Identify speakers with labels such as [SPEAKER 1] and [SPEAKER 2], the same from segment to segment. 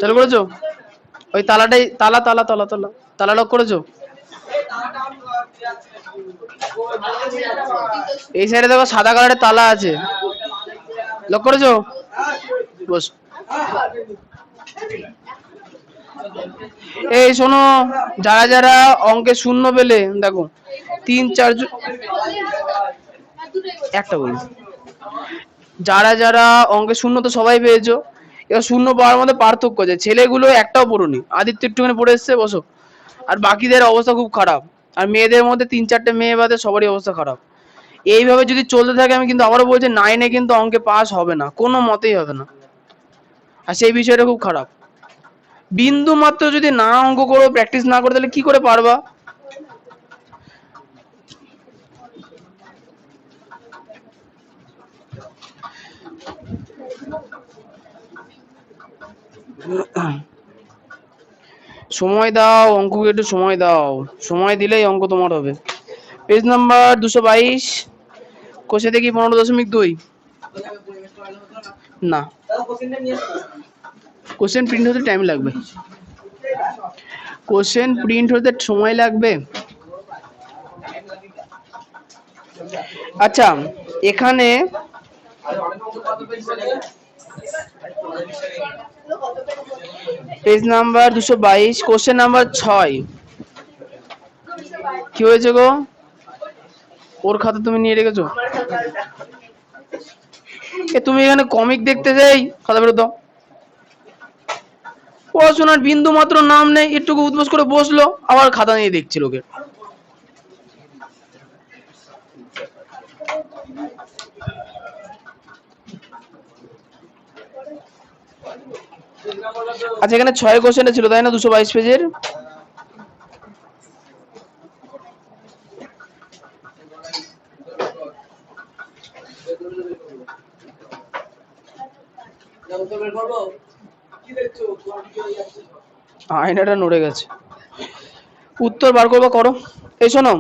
[SPEAKER 1] চালু করেছো? ওই তালাটাই তালা তালা তালা তালা তালা লক করেছো? এই সাইডে দেখো সাদা কালারের তালা আছে, লক করেছো? বস। এই শোনো, যারা যারা অঙ্কে শূন্য পেলে দেখো 3-4 একটা বলি, যারা যারা অঙ্কে শূন্য তো সবাই পেয়েছো, এবার শূন্য পাওয়ার মধ্যে পার্থক্য আছে, ছেলেগুলো একটাও পড়ুনি, আদিত্য একটুখানি পড়ে এসছে, বসো। আর বাকিদের অবস্থা খুব খারাপ, আর মেয়েদের মধ্যে 3-4টে মেয়ে বাদে সবারই অবস্থা খারাপ। এইভাবে যদি চলতে থাকে আমি কিন্তু আবারও বলছি 9-এ কিন্তু অঙ্কে পাস হবে না, কোনো মতেই হবে না, আর সেই বিষয়টা খুব খারাপ। বিন্দু মাত্র যদি না অঙ্ক করো, প্র্যাকটিস না করো, তাহলে কি করে পারবা? সময় দাও, অঙ্ককে একটু সময় দাও, সময় দিলেই অঙ্ক তোমার হবে। পেজ নাম্বার 222, কোষে দেখি 15.2। না, কোশ্চেন প্রিন্ট হতে টাইম লাগবে, কোশ্চেন প্রিন্ট হতে সময় লাগবে। আচ্ছা, এখানে পেজ নাম্বার 222, কোশ্চেন নাম্বার 6। কি হয়েছে গো? ওর খাতা তুমি নিয়ে রেখেছো? তুমি এখানে কমিক দেখতে যাই, খাতা ফেরত দাও। পড়াশোনার বিন্দু মাত্র নাম নেই, একটু উদ্বোস করে বসলো, আবার খাতা নিয়ে দেখছে লোকে। আচ্ছা, এখানে 6 কোশ্চেনটা ছিল তাই না, 222 পেজের? আয়নাটা নড়ে গেছে, উত্তর বার করবা, করো। এই শোনো,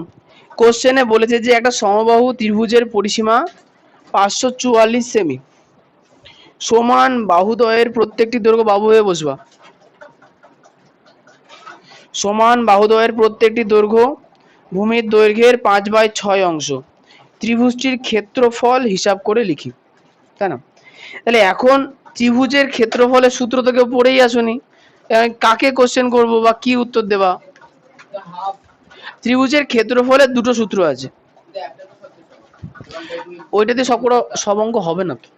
[SPEAKER 1] কোশ্চেনে বলেছে যে একটা সমবাহু ত্রিভুজের পরিসীমা 544 সেমি, সমান বাহুদ্বয়ের প্রত্যেকটি দৈর্ঘ্য, বাবু হয়ে বসবা, সমান বাহুদ্বয়ের প্রত্যেকটি দৈর্ঘ্য ভূমির দৈর্ঘ্যের 5/6 অংশ, ত্রিভুজটির ক্ষেত্রফল হিসাব করে লিখি, তাই না? তাহলে এখন ত্রিভুজের ক্ষেত্রফলের সূত্র তো কেউ পড়েই আসুনি, কাকে কোশ্চেন করবো বা কি উত্তর দেবা? ত্রিভুজের ক্ষেত্রফলের দুটো সূত্র আছে, ওইটাতে সব অঙ্ক হবে না তো।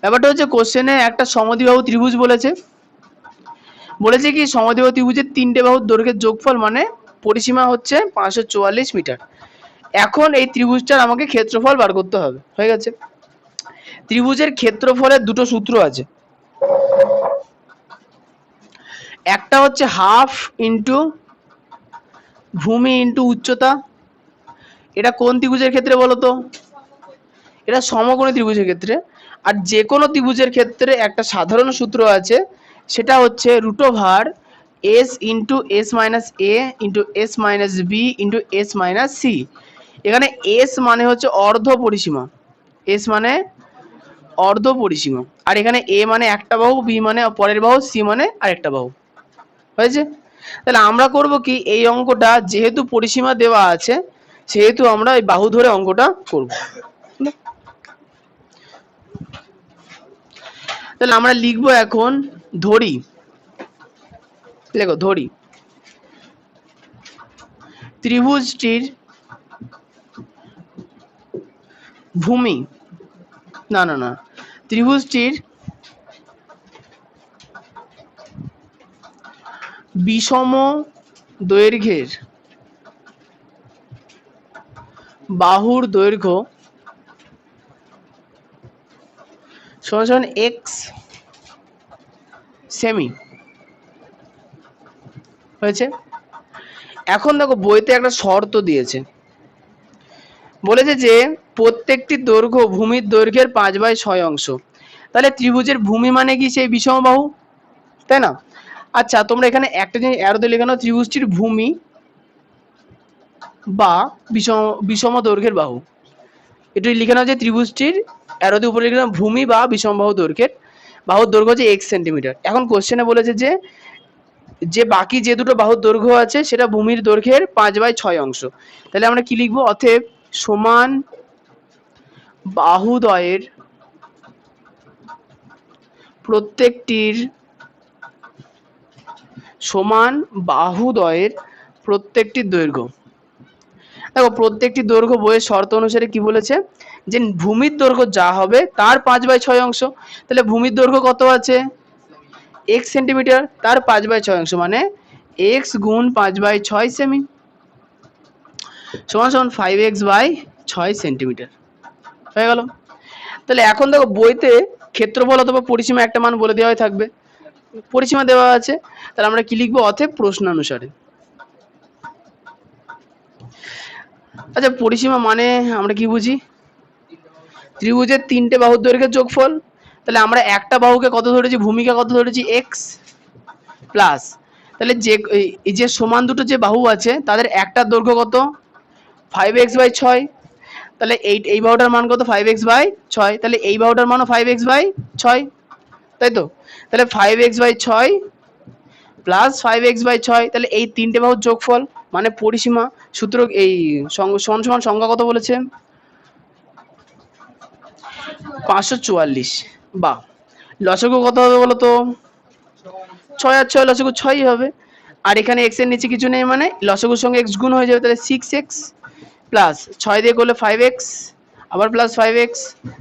[SPEAKER 1] ব্যাপারটা হচ্ছে কোশ্চেনে একটা সমদ্বিবাহু ত্রিভুজ বলেছে, বলেছে কি সমদ্বিবাহু ত্রিভুজের 3টে বাহুর দৈর্ঘ্যের যোগফল মানে পরিসীমা হচ্ছে 544 মিটার। এখন এই ত্রিভুজটার আমাকে ক্ষেত্রফল বার করতে হবে, হয়ে গেছে। ত্রিভুজের ক্ষেত্রফলের দুটো সূত্র আছে, একটা হচ্ছে হাফ ইন্টু ভূমি ইন্টু উচ্চতা। এটা কোন ত্রিভুজের ক্ষেত্রে বলো তো? এটা সমকোণী ত্রিভুজের ক্ষেত্রে। আর যে কোনো ত্রিভুজের ক্ষেত্রে একটা সাধারণ সূত্র আছে, সেটা হচ্ছে root over S into S minus A into S minus B into S minus C. এখানে এস মানে হচ্ছে অর্ধ পরিসীমা, এস মানে অর্ধ পরিসীমা, আর এখানে এ মানে একটা বাহু, বি মানে পরের বাহু, সি মানে আরেকটা বাহু, হয়েছে? তাহলে আমরা করব কি, এই অঙ্কটা যেহেতু পরিসীমা দেওয়া আছে সেহেতু আমরা এই বাহু ধরে অঙ্কটা করব। তাহলে আমরা লিখবো এখন ধরি, লেখো ধরি ত্রিভুজটির ভূমি, না না না, ত্রিভুজটির বিষম দৈর্ঘ্যের বাহুর দৈর্ঘ্য সমান এক্স সেমি, হয়েছে? এখন দেখো বইতে একটা শর্ত দিয়েছে, বলেছে যে প্রত্যেকটি দৈর্ঘ্য ভূমির দৈর্ঘ্যের 5/6 অংশ। তাহলে ত্রিভুজের ভূমি মানে কি সেই বিষম বাহু, তাই না? আচ্ছা, তোমরা এখানে একটা জিনিস অ্যারোতে লেখানো, ত্রিভুজটির ভূমি বা বিষম দৈর্ঘ্যের বাহু, এটি লিখে নাও যে ত্রিভুজটির অ্যারোতে উপরে লিখে নাও ভূমি বা বিষমবাহু দৈর্ঘ্যের বাহুর দৈর্ঘ্য হচ্ছে x সেন্টিমিটার। এখন কোশ্চেনে বলেছে যে যে বাকি যে দুটো বাহুর দৈর্ঘ্য আছে সেটা ভূমির দৈর্ঘ্যের 5/6 অংশ। তাহলে আমরা কি লিখবো? অতএব সমান বাহুদ্বয়ের প্রত্যেকটির সমান বাহুদ্বয়ের প্রত্যেকটির দৈর্ঘ্য। দেখো প্রত্যেকটি দৈর্ঘ্য বইয়ের শর্ত অনুসারে কি বলেছে যে ভূমির দৈর্ঘ্য যা হবে তার 5/6 অংশ। তাহলে ভূমির দৈর্ঘ্য কত আছে? x সেন্টিমিটার, তার 5/6 অংশ মানে x গুণ 5/6 সেমি সমান সমান 5x/6 সেন্টিমিটার হয়ে গেল। তাহলে এখন দেখো বইতে ক্ষেত্রফল অথবা পরিসীমা একটা মান বলে দেওয়াই থাকবে, পরিসীমা দেওয়া আছে। তাহলে আমরা কি লিখবো? অতএব প্রশ্নানুসারে। আচ্ছা পরিসীমা মানে আমরা কি বুঝি? ত্রিভুজের তিনটে বাহুর দৈর্ঘ্যের যোগফল। তাহলে আমরা একটা বাহুকে কত ধরেছি? ভূমিকা কত ধরেছি? x প্লাস, তাহলে যে এই যে সমান দুটো যে বাহু আছে তাদের একটার দৈর্ঘ্য কত? 5x/6। তাহলে এই বাহুটার মান কত? 5x/6। তাহলে এই বাহুটার মানও 5x/6, তাই তো? তাহলে 5x/6 প্লাস 5x/6, তাহলে এই তিনটে বাহুর যোগফল মানে পরিসীমা। সূত্র এই সমান সমান সংখ্যা কত বলেছে? 544। বা লসাগু কত হবে বলো তো? 6 আর 6 লসাগু 6ই হবে। আর এখানে x এর নিচে কিছু নেই মানে লসাগুর সঙ্গে x গুণ হয়ে যাবে, তাহলে 6x প্লাস 6 দিয়ে করলে 5x আবার প্লাস 5x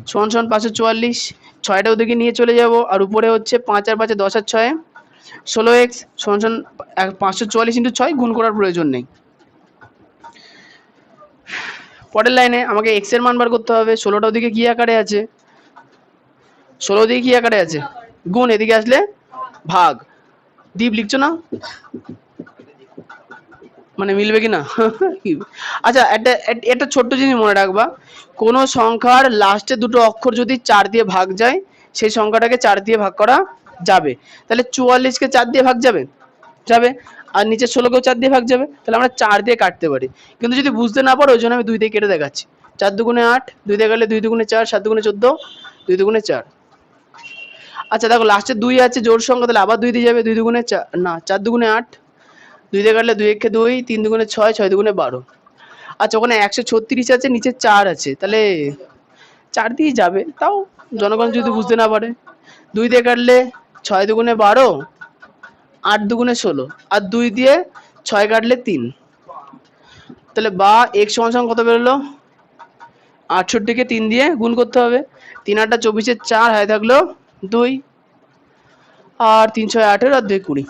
[SPEAKER 1] সমান সমান 544। 6টা ওদিকে নিয়ে চলে যাব আর উপরে হচ্ছে 5 আর 5 10 আর 6 16x সমান সমান 544 × 6 গুণ করার প্রয়োজন নেই। পরের লাইনে আমাকে x এর মান বার করতে হবে। 16টা ওদিকে কি আকারে আছে? 16 ওদিকে কি আকারে আছে? গুণ, এদিকে আসলে ভাগ। দীপ লিখছো না? মানে মিলবে কি না? আচ্ছা একটা একটা ছোট্ট জিনিস মনে রাখবা, কোনো সংখ্যার লাস্টে দুটো অক্ষর যদি 4 দিয়ে ভাগ যায় সেই সংখ্যাটাকে 4 দিয়ে ভাগ করা যাবে। তাহলে 44কে 4 দিয়ে ভাগ যাবে, যাবে। আর নিচে 16কেও 4 দিয়ে ভাগ যাবে। তাহলে আমরা 4 দিয়ে কাটতে পারি, কিন্তু যদি বুঝতে না পারো ওই জন্য আমি 2 দিয়ে কেটে দেখাচ্ছি। 4 দুগুণে 8, 2 দিয়ে কাটলে 2 দুগুণে 4, 7 দুগুণে 14, 2 দুগুণে 4। আচ্ছা দেখো লাস্টে 2 আছে জোড় সংখ্যা, তাহলে আবার 2 দিয়ে যাবে। 2 দুগুণে 4 না 4 দুগুণে 8, 2 দিয়ে কাটলে 2 একে 2, 3 দুগুণে 6, 6 দুগুণে 12। আচ্ছা ওখানে 136 আছে, নিচে 4 আছে, তাহলে 4 দিয়ে যাবে। তাও জনগণ যদি বুঝতে না পারে, 2 দিয়ে কাটলে 6 দুগুণে 12, 8 দুগুণে 16 আর 2 দিয়ে 6 কাটলে 3। তাহলে বা x সমান সমান কত বেরোলো? 68কে 3 দিয়ে গুণ করতে হবে। 3 8 24, 4 হাতে থাকলো 2 আর 3 6 18 আর 2 20।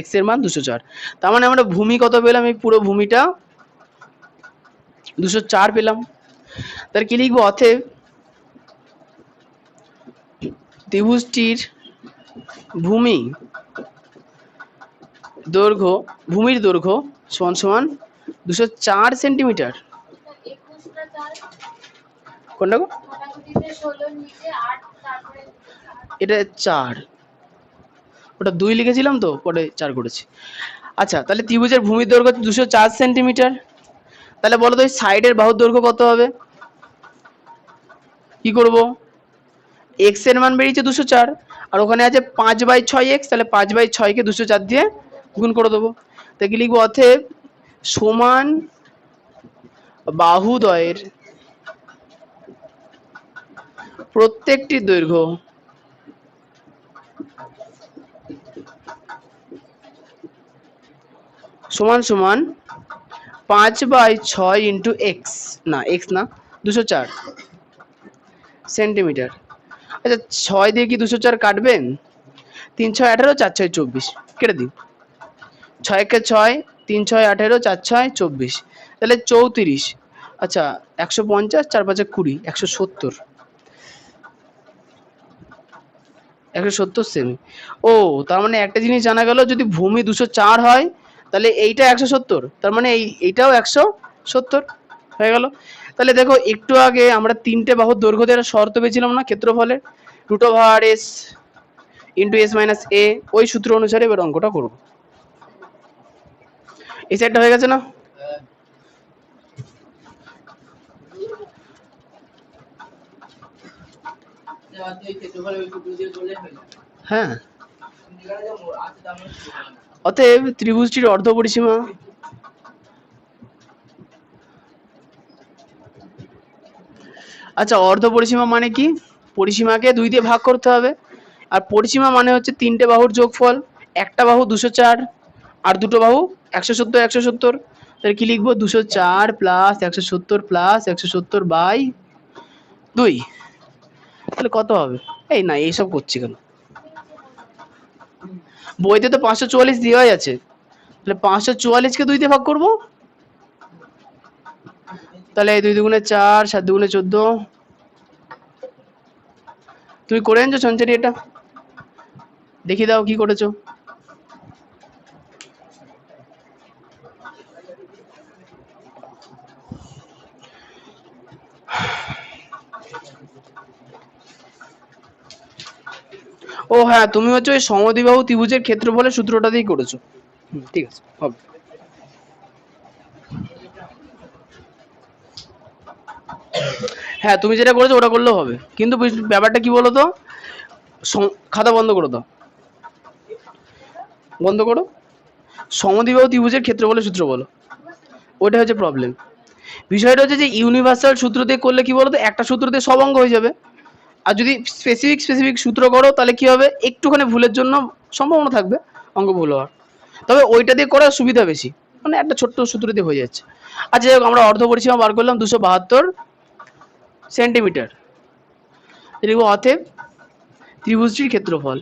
[SPEAKER 1] x এর মান 204। তার মানে আমরা ভূমি কত পেলাম? এই পুরো ভূমিটা 204 পেলাম। তার কি লিখবো? অতএব ত্রিভুজটির ভূমি দৈর্ঘ্য, ভূমির দৈর্ঘ্য সমান সমান 204 সেন্টিমিটার। কোনটা গো? এটা 4, ওটা 2 লিখেছিলাম তো পরে 4 করেছি। আচ্ছা তাহলে ত্রিভুজের ভূমির দৈর্ঘ্য 204 সেন্টিমিটার। তাহলে বলো তো এই সাইডের বাহুর দৈর্ঘ্য কত হবে? কি করব? x এর মান বেরিয়েছে 204 আর ওখানে আছে 5/6x, তাহলে 5/6 কে 204 দিয়ে গুণ করে দেবো। তাই কি লিখবো? অতএব সমান বাহুদ্বয়ের প্রত্যেকটি দৈর্ঘ্য সমান সমান 5/6 ইন্টু এক্স, না এক্স না 204 সেন্টিমিটার। আচ্ছা 6 দিয়ে কি 204 কাটবেন? 3 6 18, 4 6 24 কেটে দিন। 6 কে 6, 3 6 18, 4 6 24, তাহলে 34। আচ্ছা 150, 4 5 20, 170, 170 সেমি। ও তার মানে একটা জিনিস জানা গেল, যদি ভূমি 204 হয় তাহলে এইটা 170, তার মানে এইটাও 170 হয়ে গেল। তাহলে দেখো একটু আগে আমরা তিনটে বাহুর দৈর্ঘ্য দেওয়ার শর্ত পেয়েছিলাম না ক্ষেত্রফলে, √s into s minus a, ওই সূত্র অনুসারে এবার অঙ্কটা করব। এই সাইডটা হয়ে গেছে না? হ্যাঁ, অতএব ত্রিভুজটির অর্ধ পরিসীমা আচ্ছা, অর্ধ পরিসীমা মানে কি? পরিসীমাকে 2 দিয়ে ভাগ করতে হবে। আর পরিসীমা মানে হচ্ছে 3টে বাহুর যোগফল। একটা বাহু 204 আর দুটো বাহু 170 170। তাহলে কি লিখবো? 204 প্লাস 170 প্লাস 170 বাই 2। তাহলে কত হবে? এই না, এইসব করছি কেন? বইতে তো 544 দেওয়াই আছে। তাহলে 544কে 2 দিয়ে ভাগ করব। তাহলে 2 দুগুণে 4, 7 দুগুণে 14। তুমি করে আনছো সঞ্চারী? এটা দেখি দাও কি করেছো। ও হ্যাঁ, তুমি হচ্ছে ওই সমদ্বিবাহু ত্রিভুজের ক্ষেত্রফলের সূত্রটা দিয়েই করেছো। ঠিক আছে, হবে। হ্যাঁ, তুমি যেটা করেছো ওটা করলেও হবে, কিন্তু ব্যাপারটা কি বলো তো? খাতা বন্ধ করো দাও, বন্ধ করো। সমদ্বিবাহু ত্রিভুজের ক্ষেত্রফলের সূত্র বলো, ওইটা হচ্ছে প্রবলেম। বিষয়টা হচ্ছে যে ইউনিভার্সাল সূত্র দিয়ে করলে কি বলতো, একটা সূত্র দিয়ে সব অঙ্ক হয়ে যাবে। আর যদি স্পেসিফিক সূত্র করো তাহলে কি হবে, একটুখানি ভুলের জন্য সম্ভাবনা থাকবে অঙ্ক ভুল হওয়ার। তবে ওইটা দিয়ে করার সুবিধা বেশি, মানে একটা ছোট্ট সূত্র দিয়ে হয়ে যাচ্ছে। আচ্ছা, যাই হোক, আমরা অর্ধ পরিসীমা বার করলাম 272 সেন্টিমিটার। লিখব অতএব ত্রিভুজটির ক্ষেত্রফল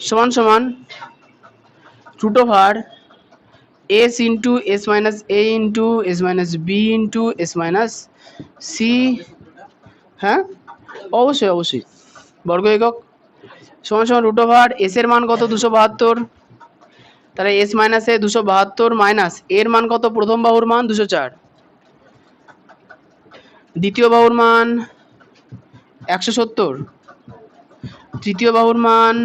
[SPEAKER 1] সমান সমান root over s into s minus a into s minus b into s minus c। হ্যাঁ, অবশ্যই অবশ্যই, বর্গ একক সমান সমান রুট ওভার এস এর মান কত? 272। তাহলে এস মাইনাস এ 272 মাইনাস এর মান কত? প্রথম বাহুর মান 204, দ্বিতীয় বাহুর মান 170, তৃতীয় বাহুর মান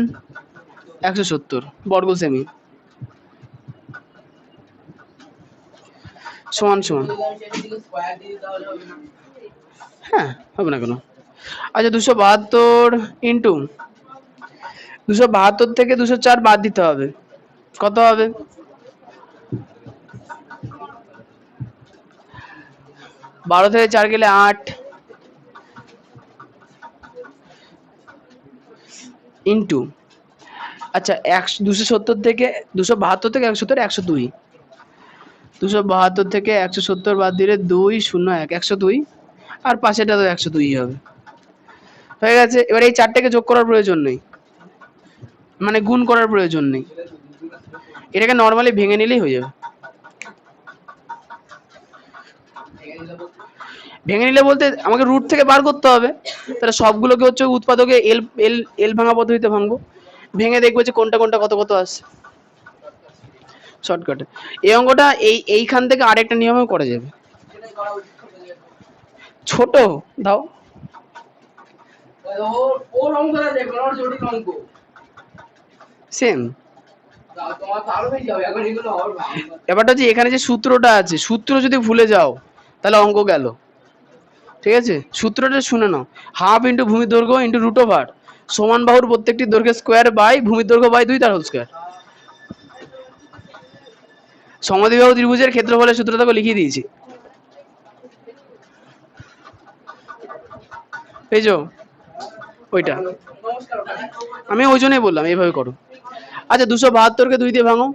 [SPEAKER 1] 170 বর্গ সেমি সমান সমান। হ্যাঁ, হবে না কেন? আচ্ছা, 272 ইন্টু 272 থেকে 204 বাদ দিতে হবে, কত হবে? 12 থেকে 4 গেলে 8 ইন্টু, আচ্ছা 270 থেকে 272 থেকে 170 102, 272 থেকে 170 বাদ দিলে 201 102, আর পাশেটা তো 102 হবে। হয়ে গেছে। এবার এই চারটাকে যোগ করার প্রয়োজন নেই, মানে গুণ করার প্রয়োজন নেই, এটাকে নর্মালি ভেঙে নিলেই হয়ে যাবে। ভেঙে নিলে বলতে আমাকে রুট থেকে বার করতে হবে। তাহলে সবগুলোকে হচ্ছে উৎপাদকে এল এল এল ভাঙা পদ্ধতিতে ভাঙবো, ভেঙে দেখবো যে কোনটা কোনটা কত কত আসছে শর্টকাটে। এই অঙ্কটা এইখান থেকে আরেকটা নিয়মেও করা যাবে। ছোট দাও, সেম ব্যাপারটা হচ্ছে এখানে যে সূত্রটা আছে, সূত্র যদি ভুলে যাও তাহলে অঙ্ক গেল। ঠিক আছে, সূত্রটা শুনে নাও। হাফ ইন্টু ভূমির দৈর্ঘ্য ইন্টু রুট ওভার সমান বাহুর প্রত্যেকটি দৈর্ঘ্য স্কোয়ার বাই ভূমির দৈর্ঘ্য বাই 2 তার হোল স্কোয়ার। সমদ্বিবাহু ত্রিভুজের ক্ষেত্রফলের সূত্রটাকে লিখিয়ে দিয়েছি, পেয়েছো ওইটা? আমি ওই জন্যই বললাম এইভাবে করো। আচ্ছা, 272কে 2 দিয়ে ভাঙো।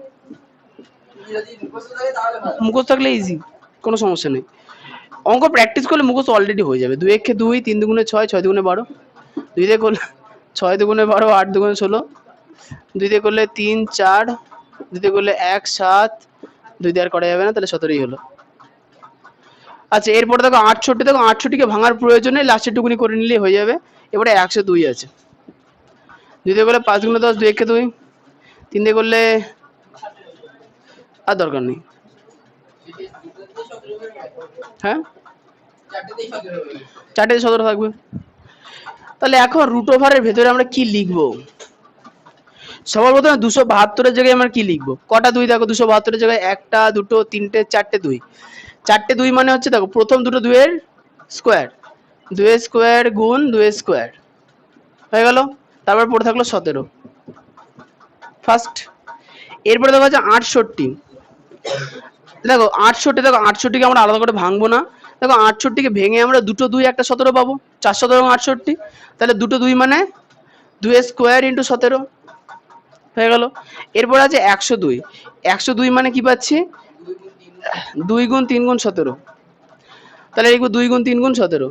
[SPEAKER 1] মুখস্থ থাকলে ইজি, কোনো সমস্যা নেই। অঙ্ক প্র্যাকটিস করলে মুখস্থ অলরেডি হয়ে যাবে। 2 একে 2, 3 দুগুণে 6, 6 দুগুণে 12, 2 দিয়ে করলে 6 দুগুণে 12, 8 দুগুণে 16, 2 দিয়ে করলে 3 4, 2 দিয়ে করলে 1 7, 2 দিয়ে আর করা যাবে না, তাহলে 17ই হলো। আচ্ছা, এরপরে দেখো 68, দেখো 68কে ভাঙার প্রয়োজনে লাস্টের টুকুনি করে নিলেই হয়ে যাবে। এবারে 102 আছে, 2 দিয়ে করলে 5 গুণে 10, 2 একে 2, 3 দিয়ে করলে আর দরকার নেই। হ্যাঁ, 4টে 17 থাকবে। তাহলে এখন রুট ওভারের ভেতরে আমরা কি লিখবো? সবার প্রথমে 272-এর জায়গায় আমরা কি লিখবো? কটা 2 দেখো, 272-এর জায়গায় 1টা 2টো 3টে 4টে 2, চারটে 2 মানে হচ্ছে দেখো প্রথম দুটো 2 এর স্কোয়ার, 2 এর স্কোয়ার গুণ 2 এর স্কোয়ার হয়ে গেল। তারপর পড়ে থাকলো 17 ফার্স্ট। এরপরে দেখো হচ্ছে 68। দেখো 68, দেখো 68কে আমরা আলাদা করে ভাঙবো না। দেখো 68কে ভেঙে আমরা দুটো 2 একটা 17 পাবো, 4 17 68। তাহলে দুটো 2 মানে 2 এর স্কোয়ার ইন্টু 17 হয়ে গেল। এরপর আছে 102। 102 মানে কি পাচ্ছি 2 গুণ 3 গুণ 17। তাহলে লিখবো 2 গুণ 3 গুণ 17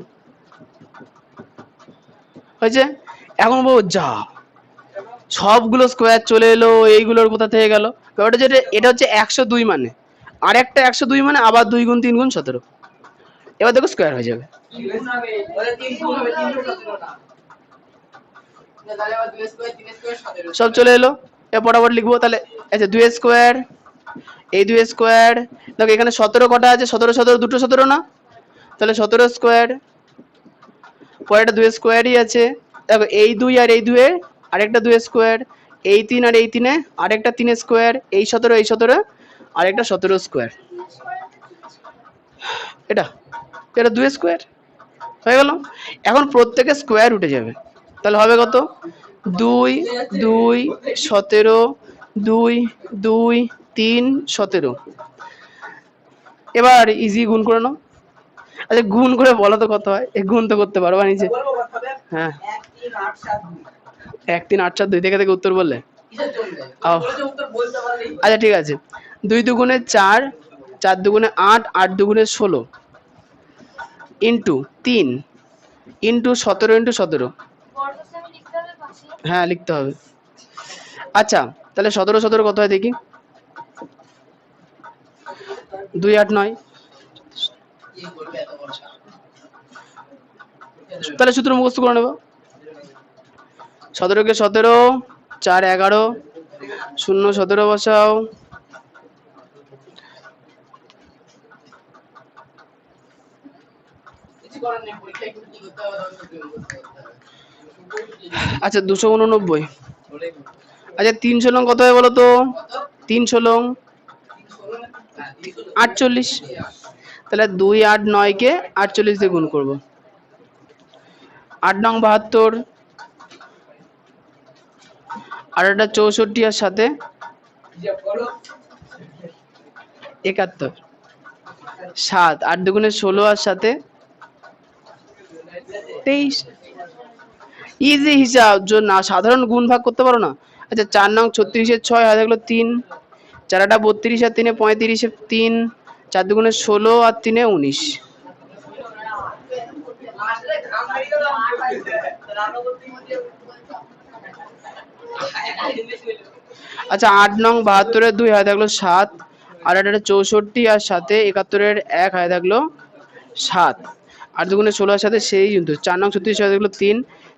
[SPEAKER 1] হয়েছে। এখন বলবো যা সবগুলো স্কোয়ার চলে এলো, এইগুলোর কোথা থেকে গেল। ব্যাপারটা যেটা এটা হচ্ছে 102 মানে, আর একটা 102 মানে আবার 2 গুণ 3 গুণ 17। এবার দেখো স্কোয়ার হয়ে যাবে। সব চলে এলো। এবার পটাপট লিখবো তাহলে। আচ্ছা 2 স্কোয়ার, এই 2 স্কোয়ার, দেখো এখানে 17 কটা আছে, 17 17 দুটো 17 না, তাহলে 17 স্কোয়ার, পরেরটা 2 স্কোয়ারই আছে। দেখো এই 2 আর এই 2 এর আরেকটা 2 স্কোয়ার, এই 3 আর এই 3 এ আরেকটা 3 স্কোয়ার, এই 17 এই 17 আরেকটা 17 স্কোয়ার। এটা এটা 2 স্কোয়ার হয়ে গেল। এখন প্রত্যেকে স্কোয়ার উঠে যাবে, তাহলে হবে কত 2 2 17 2 2 3 17। এবার ইজি গুণ করে নাও। আচ্ছা গুণ করে বলো তো কত হয়, এই গুণ তো করতে পারো নিচে। হ্যাঁ 1 3 8 4 2 থেকে থেকে উত্তর বললে। আচ্ছা ঠিক আছে, 2 দুগুণে 4, 4 দুগুণে 8, 8 দুগুণে 16 ইন্টু 3 ইন্টু 17 ইন্টু 17। হ্যাঁ লিখতে হবে। আচ্ছা তাহলে 17 17 কত হয় দেখি, 2 8 9। তাহলে সূত্র মুখস্থ করে নেবো। 17 কে 17, 4 11, 0 17 বসাও, আচ্ছা 289। আচ্ছা 3 ষোলং কত হয় বলো তো, 3 ষোলং 48। তাহলে 2 8 9 কে 48 দিয়ে গুণ করবো। 8 নং 72, আর একটা 64 আর সাথে 71, 7 8 দুগুণে 16 আর সাথে 23। ইজি হিসাব, না সাধারণ গুণ ভাগ করতে পারো না। আচ্ছা 4 নং 36 এর 6 হয়ে গেল 3, 4 8 32 আর 3 35 3, 4 দুগুণে 16 আর 3 19। আচ্ছা 8 নং 72 এর 2 হয়ে থাকলো 7, আর একটা 64 আর সাথে 71 এর 1 হয়ে থাকলো 7, 8 দুগুণে 16 এর সাথে সেই কিন্তু 4 নং 36 হয়ে থাকলো 3,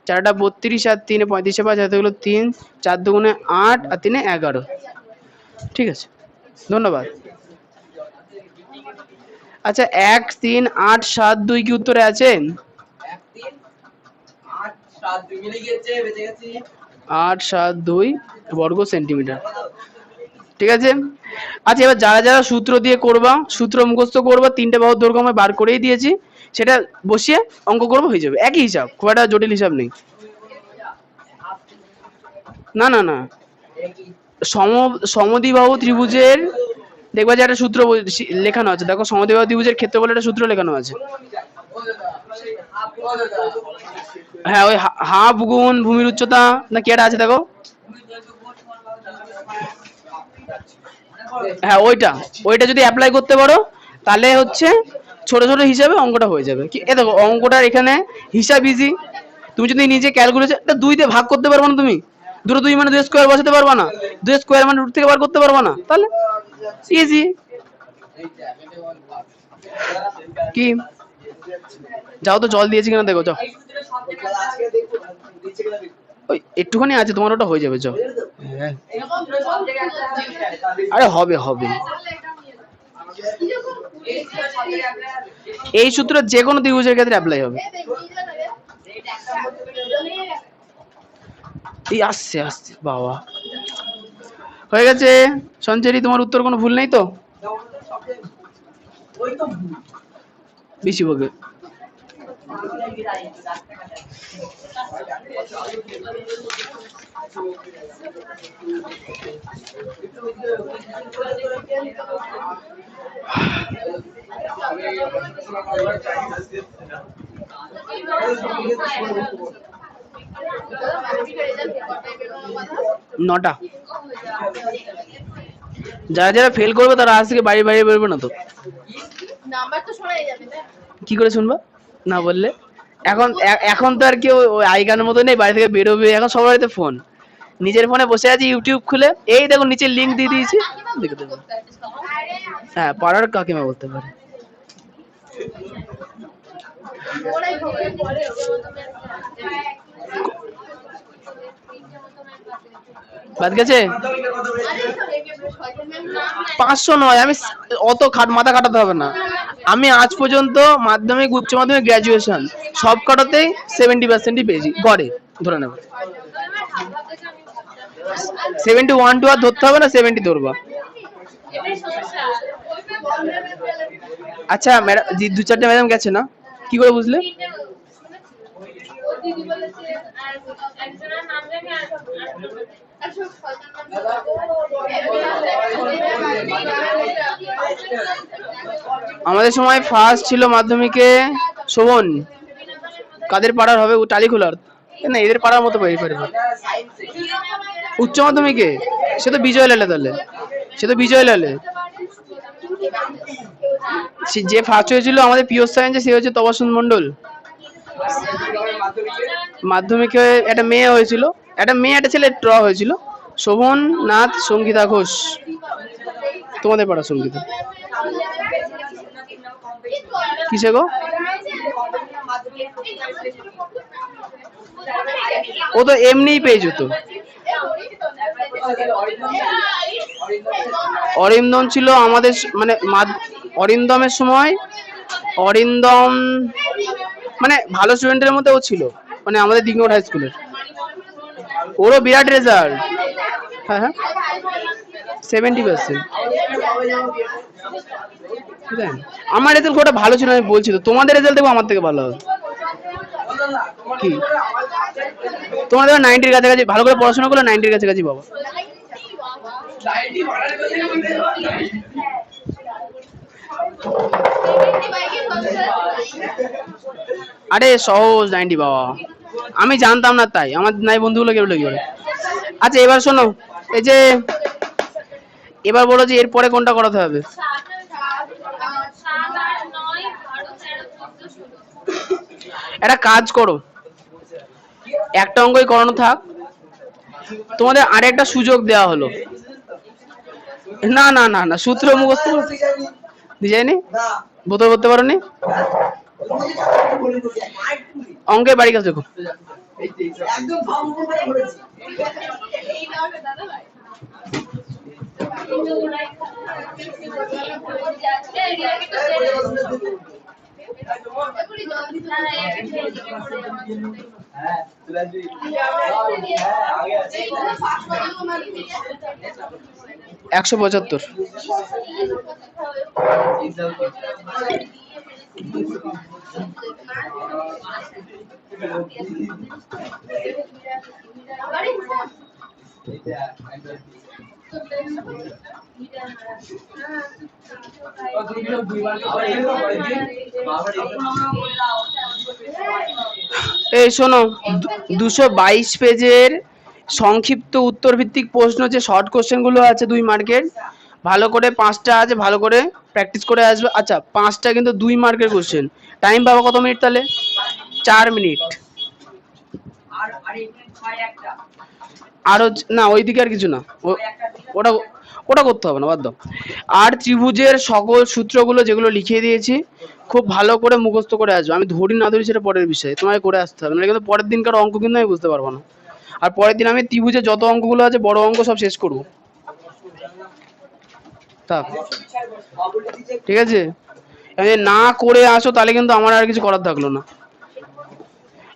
[SPEAKER 1] 4 32 আর 3 35 5 হয়ে থাকলো 3, 4 দুগুণে 8 আর 3 11। ঠিক আছে ধন্যবাদ। আচ্ছা 1 3 8 7 2 কি উত্তরে আছে? 8 7 2 বর্গ সেন্টিমিটার। ঠিক আছে। আচ্ছা এবার যারা যারা সূত্র দিয়ে করবা, সূত্র মুখস্থ করবা, 3টে বাহুর দৈর্ঘ্য আমি বার করেই দিয়েছি, সেটা বসিয়ে অঙ্ক করবো, হয়ে যাবে। একই হিসাব, খুব একটা জটিল হিসাব নেই। না না না, সমদ্বিবাহু ত্রিভুজের দেখবা যে একটা সূত্র লেখানো আছে, দেখো সমদ্বিবাহু ত্রিভুজের ক্ষেত্রে বলে একটা সূত্র লেখানো আছে। হ্যাঁ ওই হাফ গুণ ভূমির উচ্চতা না কি একটা আছে দেখো। হ্যাঁ ওইটা ওইটা যদি অ্যাপ্লাই করতে পারো তাহলে হচ্ছে ছোট ছোট হিসাবে অঙ্কটা হয়ে যাবে। কি এ দেখো অঙ্কটার এখানে হিসাব ইজি। তুমি যদি নিজে ক্যালকুলেশন 2 দিয়ে ভাগ করতে পারবে না, তুমি দুটো 2 মানে 2 স্কোয়ার বসাতে পারবা না, 2 স্কোয়ার মানে রুট থেকে বার করতে পারবা না, তাহলে ইজি। কি যাও তো জল দিয়েছি কিনা দেখো, যাও ওই একটুখানি আছে তোমার, ওটা হয়ে যাবে, যাও। আরে হবে হবে, এই সূত্র যে কোনো ত্রিভুজের ক্ষেত্রে অ্যাপ্লাই হবে। এই আসছে আসছে বাবা, হয়ে গেছে। সঞ্চয়ী তোমার উত্তর কোনো ভুল নেই তো? বেশি বকে। নটা। যারা যারা ফেল করবে তারা আজ থেকে বাড়ি বাড়ি বেরোবে না তো। কি করে শুনবা না বললে? এখন এখন তো আর কেউ ওই আইগানের মতো নেই বাড়ি থেকে বেরোবে, এখন সবার বাড়িতে ফোন। নিজের ফোনে বসে আছি ইউটিউব খুলে, এই দেখো নিচে লিঙ্ক দিয়ে দিয়েছি, দেখে দেবো। হ্যাঁ, পাড়ার কাকিমা বলতে পারে। বাদ গেছে 500 নয়, আমি অত মাথা কাটাতে হবে না। আমি আজ পর্যন্ত মাধ্যমিক, উচ্চ মাধ্যমিক, গ্রাজুয়েশন সব কটাতেই 70%ই পেয়েছি গড়ে, ধরে নেব। 71 টু আর ধরতে হবে না, 70 ধরবা। আচ্ছা ম্যাডাম, দু চারটে ম্যাডাম গেছে না, কি করে বুঝলে? আমাদের সময় ফার্স্ট ছিল মাধ্যমিকে শোভন, কাদের পাড়ার হবে? টালিখোলার না, এদের পাড়ার মতো পারি পারি। উচ্চ মাধ্যমিকে সে তো বিজয় লালে, তাহলে সে তো বিজয় লালে। যে ফার্স্ট হয়েছিল আমাদের পিওর সায়েন্সে, সে হচ্ছে তবাসুন মন্ডল। মাধ্যমিকে একটা মেয়ে হয়েছিল, একটা মেয়ে একটা ছেলে ড্র হয়েছিল, শোভন নাথ সঙ্গীতা ঘোষ, তোমাদের পাড়া সঙ্গীতা। কিসে গো? ও তো এমনিই পেয়ে যেত। অরিন্দম ছিল আমাদের মানে অরিন্দমের সময়, অরিন্দম মানে ভালো স্টুডেন্টের মধ্যে ও ছিল, মানে আমাদের দিগমোট হাই স্কুলের। ওরও বিরাট রেজাল্ট। হ্যাঁ হ্যাঁ, 70%। আমার রেজাল্ট ওটা ভালো ছিল, আমি বলছি তো। তোমাদের রেজাল্ট দেখবো আমার থেকে ভালো হবে কি? তোমাদের 90-র কাছাকাছি, ভালো করে পড়াশোনা করলে 90-র কাছাকাছি বাবা। আরে সহজ 90 বাবা, আমি জানতাম না তাই আমার নাই বন্ধুগুলো কেউ কি করে। আচ্ছা এবার শোনো, এই যে এবার বলো যে এরপরে কোনটা করাতে হবে? একটা কাজ করো, একটা অঙ্কই করানো থাক, তোমাদের আরেকটা সুযোগ দেওয়া হলো। না না না না, সূত্র মুখস্থ যায়নি, বোতল করতে পারো নি, অঙ্কের বাড়ি কাছে দেখো। একশো 75। এই শোনো, 222 পেজের সংক্ষিপ্ত উত্তর ভিত্তিক প্রশ্ন, যে শর্ট কোশ্চেন গুলো আছে 2 মার্কের, ভালো করে 5টা আছে, ভালো করে প্র্যাকটিস করে আসবে। আচ্ছা 5টা কিন্তু 2 মার্কের কোশ্চেন, টাইম পাবো কত মিনিট তাহলে? 4 মিনিট। আরো না, ওইদিকে আর কিছু না, ওটা ওটা করতে হবে না, বাদ দাও। আর ত্রিভুজের সকল সূত্রগুলো যেগুলো লিখিয়ে দিয়েছি খুব ভালো করে মুখস্থ করে আসবে। আমি ধরি না ধরি সেটা পরের বিষয়, তোমাকে করে আসতে হবে, না কিন্তু পরের দিনকার অঙ্ক কিন্তু আমি বুঝতে পারবো না। আর পরের দিন আমি ত্রিভুজের যত অঙ্কগুলো আছে বড় অঙ্ক সব শেষ করবো, থাক ঠিক আছে? না করে আসো তাহলে কিন্তু আমার আর কিছু করার থাকলো না।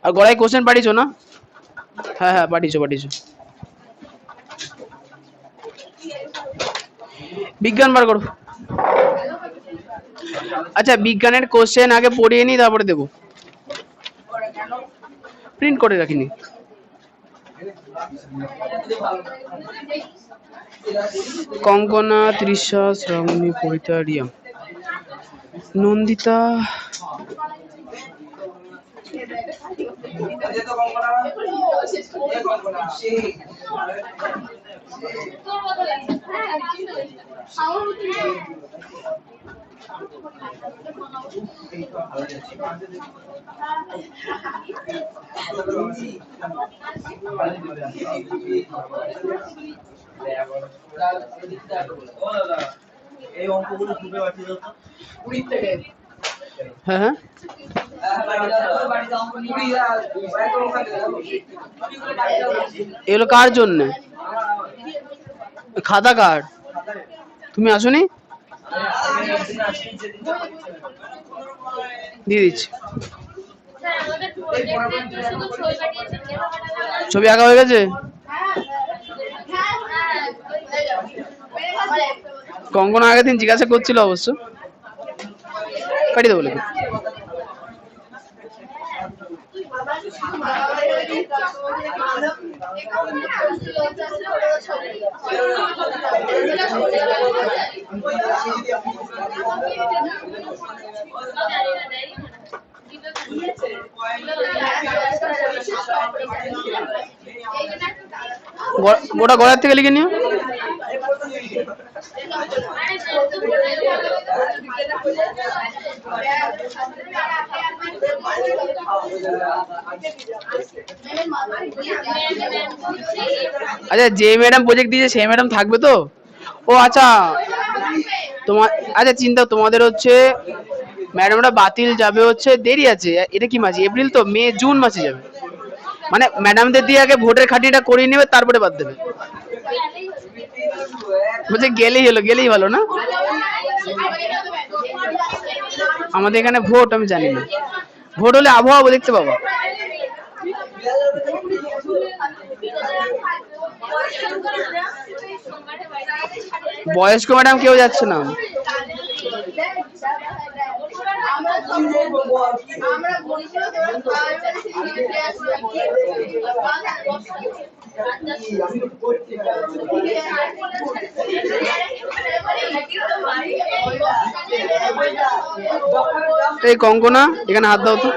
[SPEAKER 1] আর গড়াই কোশ্চেন পাঠিয়েছো না? হ্যাঁ হ্যাঁ, পাঠিয়েছো। বিজ্ঞান বার করো। আচ্ছা বিজ্ঞানের কোশ্চেন আগে পড়িয়ে নি তারপরে দেবো, প্রিন্ট করে রাখিনি। কঙ্কনা, তৃষা, শ্রাবণী, পরিতা, রিয়া, নন্দিতা, হ্যাঁ হ্যাঁ এগুলো কার জন্য? খাতা কার? তুমি আসোনি? দিয়ে দিচ্ছি। ছবি আঁকা হয়ে গেছে? কঙ্কনা আগের দিন জিজ্ঞাসা করছিল অবশ্য, কাটিয়ে দেবো লেখো। গোটা গড়ার থেকে লিখে নিও। আচ্ছা যে ম্যাডাম প্রজেক্ট দিয়েছে সেই ম্যাডাম থাকবে তো? ও আচ্ছা তোমার, আচ্ছা চিন্তা, তোমাদের হচ্ছে ম্যাডামরা বাতিল যাবে হচ্ছে, দেরি আছে, এটা কি মাসে? এপ্রিল তো, মে জুন মাসে যাবে, মানে ম্যাডামদের দিয়ে আগে ভোটের খাটিটা করিয়ে নেবে তারপরে বাদ দেবে। বলছে গেলেই হলো, গেলেই ভালো না? আমাদের এখানে ভোট আমি জানি না, ভোট হলে আবহাওয়া দেখতে পাবো। বয়স্ক ম্যাডাম কেউ যাচ্ছে না। এই কঙ্কনা এখানে হাত দাও তো।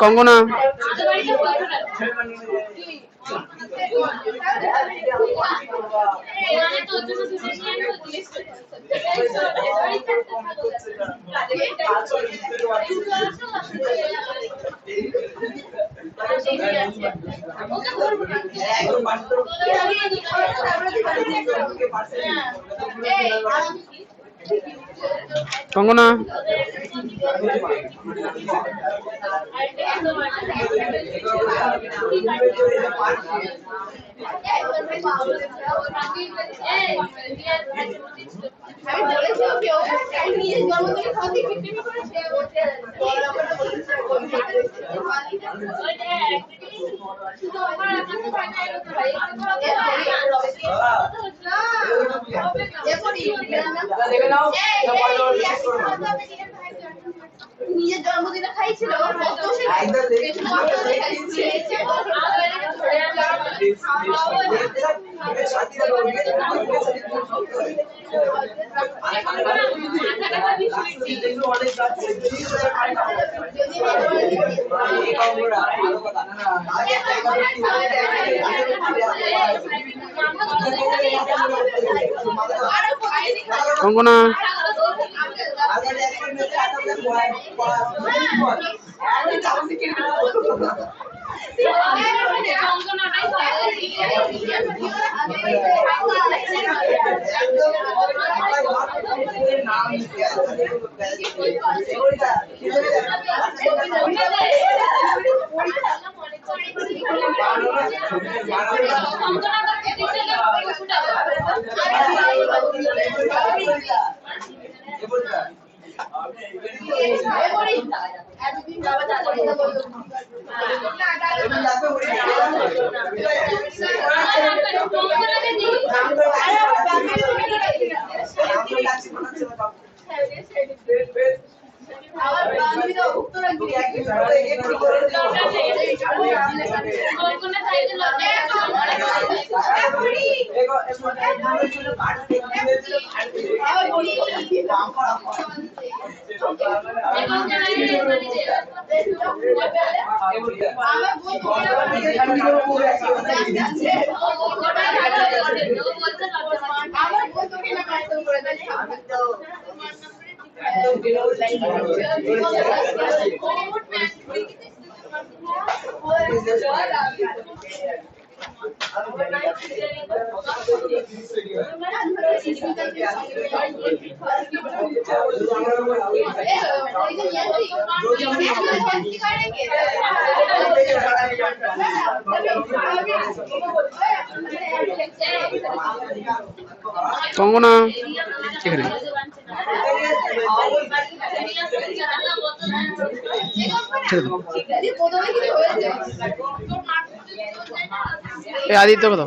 [SPEAKER 1] কঙ্কনা কঙ্কনা
[SPEAKER 2] নিজের জন্মদিনে খাইছিল
[SPEAKER 1] কঙ্কনা কঙ্গনা এখানে এই আদিত্য কত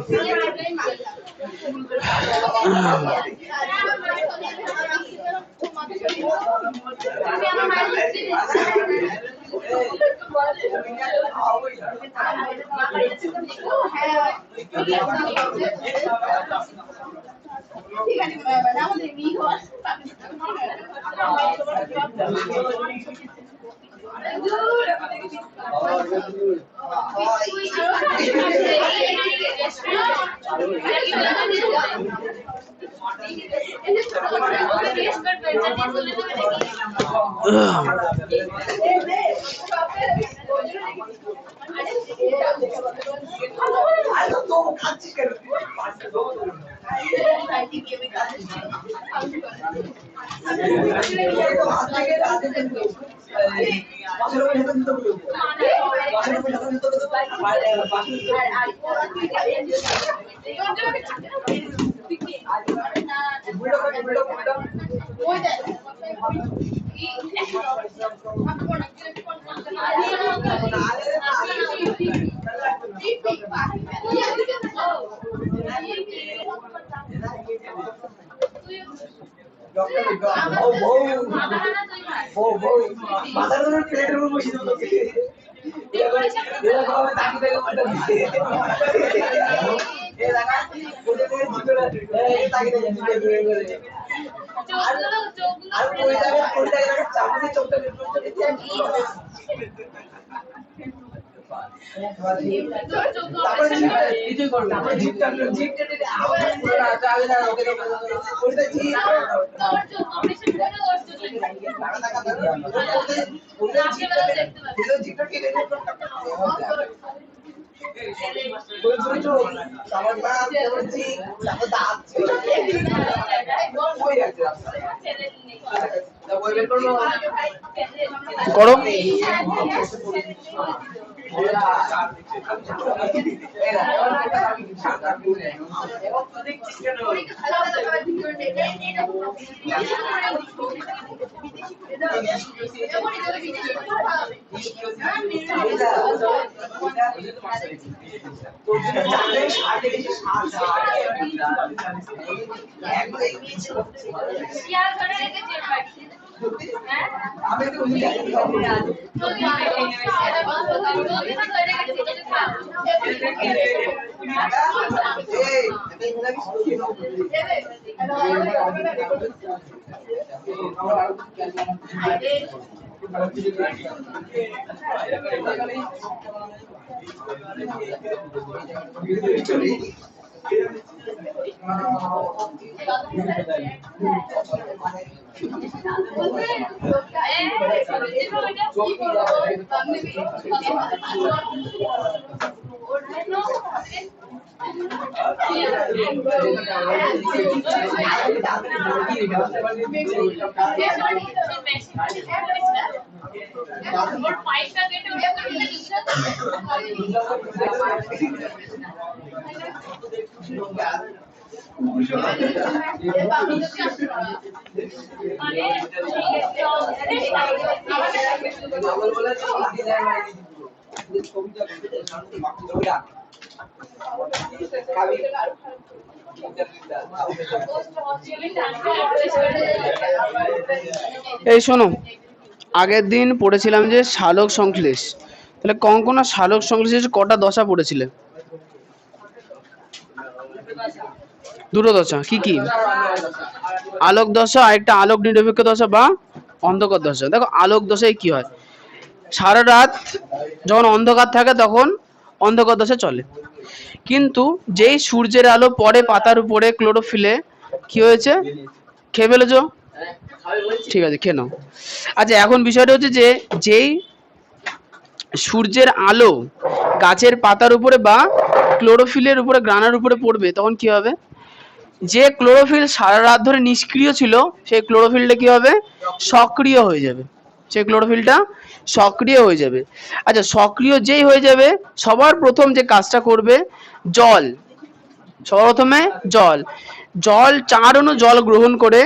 [SPEAKER 1] করো
[SPEAKER 2] ওর পাইপটা কেটে ওটা করে দিচ্ছে
[SPEAKER 1] এই শোনো, আগের দিন পড়েছিলাম যে সালোক সংশ্লেষ, তাহলে কঙ্কনা সালোক সংশ্লেষে কটা দশা পড়েছিলে? দুটো দশা, কি কি? আলোক দশা আর একটা আলোক নিরপেক্ষ দশা বা অন্ধকার দশা। দেখো আলোক দশায় কি হয়, সারা রাত যখন অন্ধকার থাকে তখন অন্ধকার দশা চলে, কিন্তু যেই সূর্যের আলো পড়ে পাতার উপরে ক্লোরোফিলে, কি হয়েছে? খেয়ে ফেলেছো? ঠিক আছে, খেয়ে নাও। আচ্ছা, এখন বিষয়টা হচ্ছে যে যেই সূর্যের আলো গাছের পাতার উপরে বা ক্লোরোফিলের উপরে গ্রানার উপরে পড়বে, তখন কি হবে? যে ক্লোরোফিল সারা রাত ধরে নিষ্ক্রিয় ছিল, সেই ক্লোরোফিলটা কি হবে? সক্রিয় হয়ে যাবে। সেই ক্লোরোফিলটা সক্রিয় হয়ে যাবে। আচ্ছা, সক্রিয় যেই হয়ে যাবে, সবার প্রথম যে কাজটা করবে জল, সবার প্রথমে জল, জল 4 অণু জল গ্রহণ করে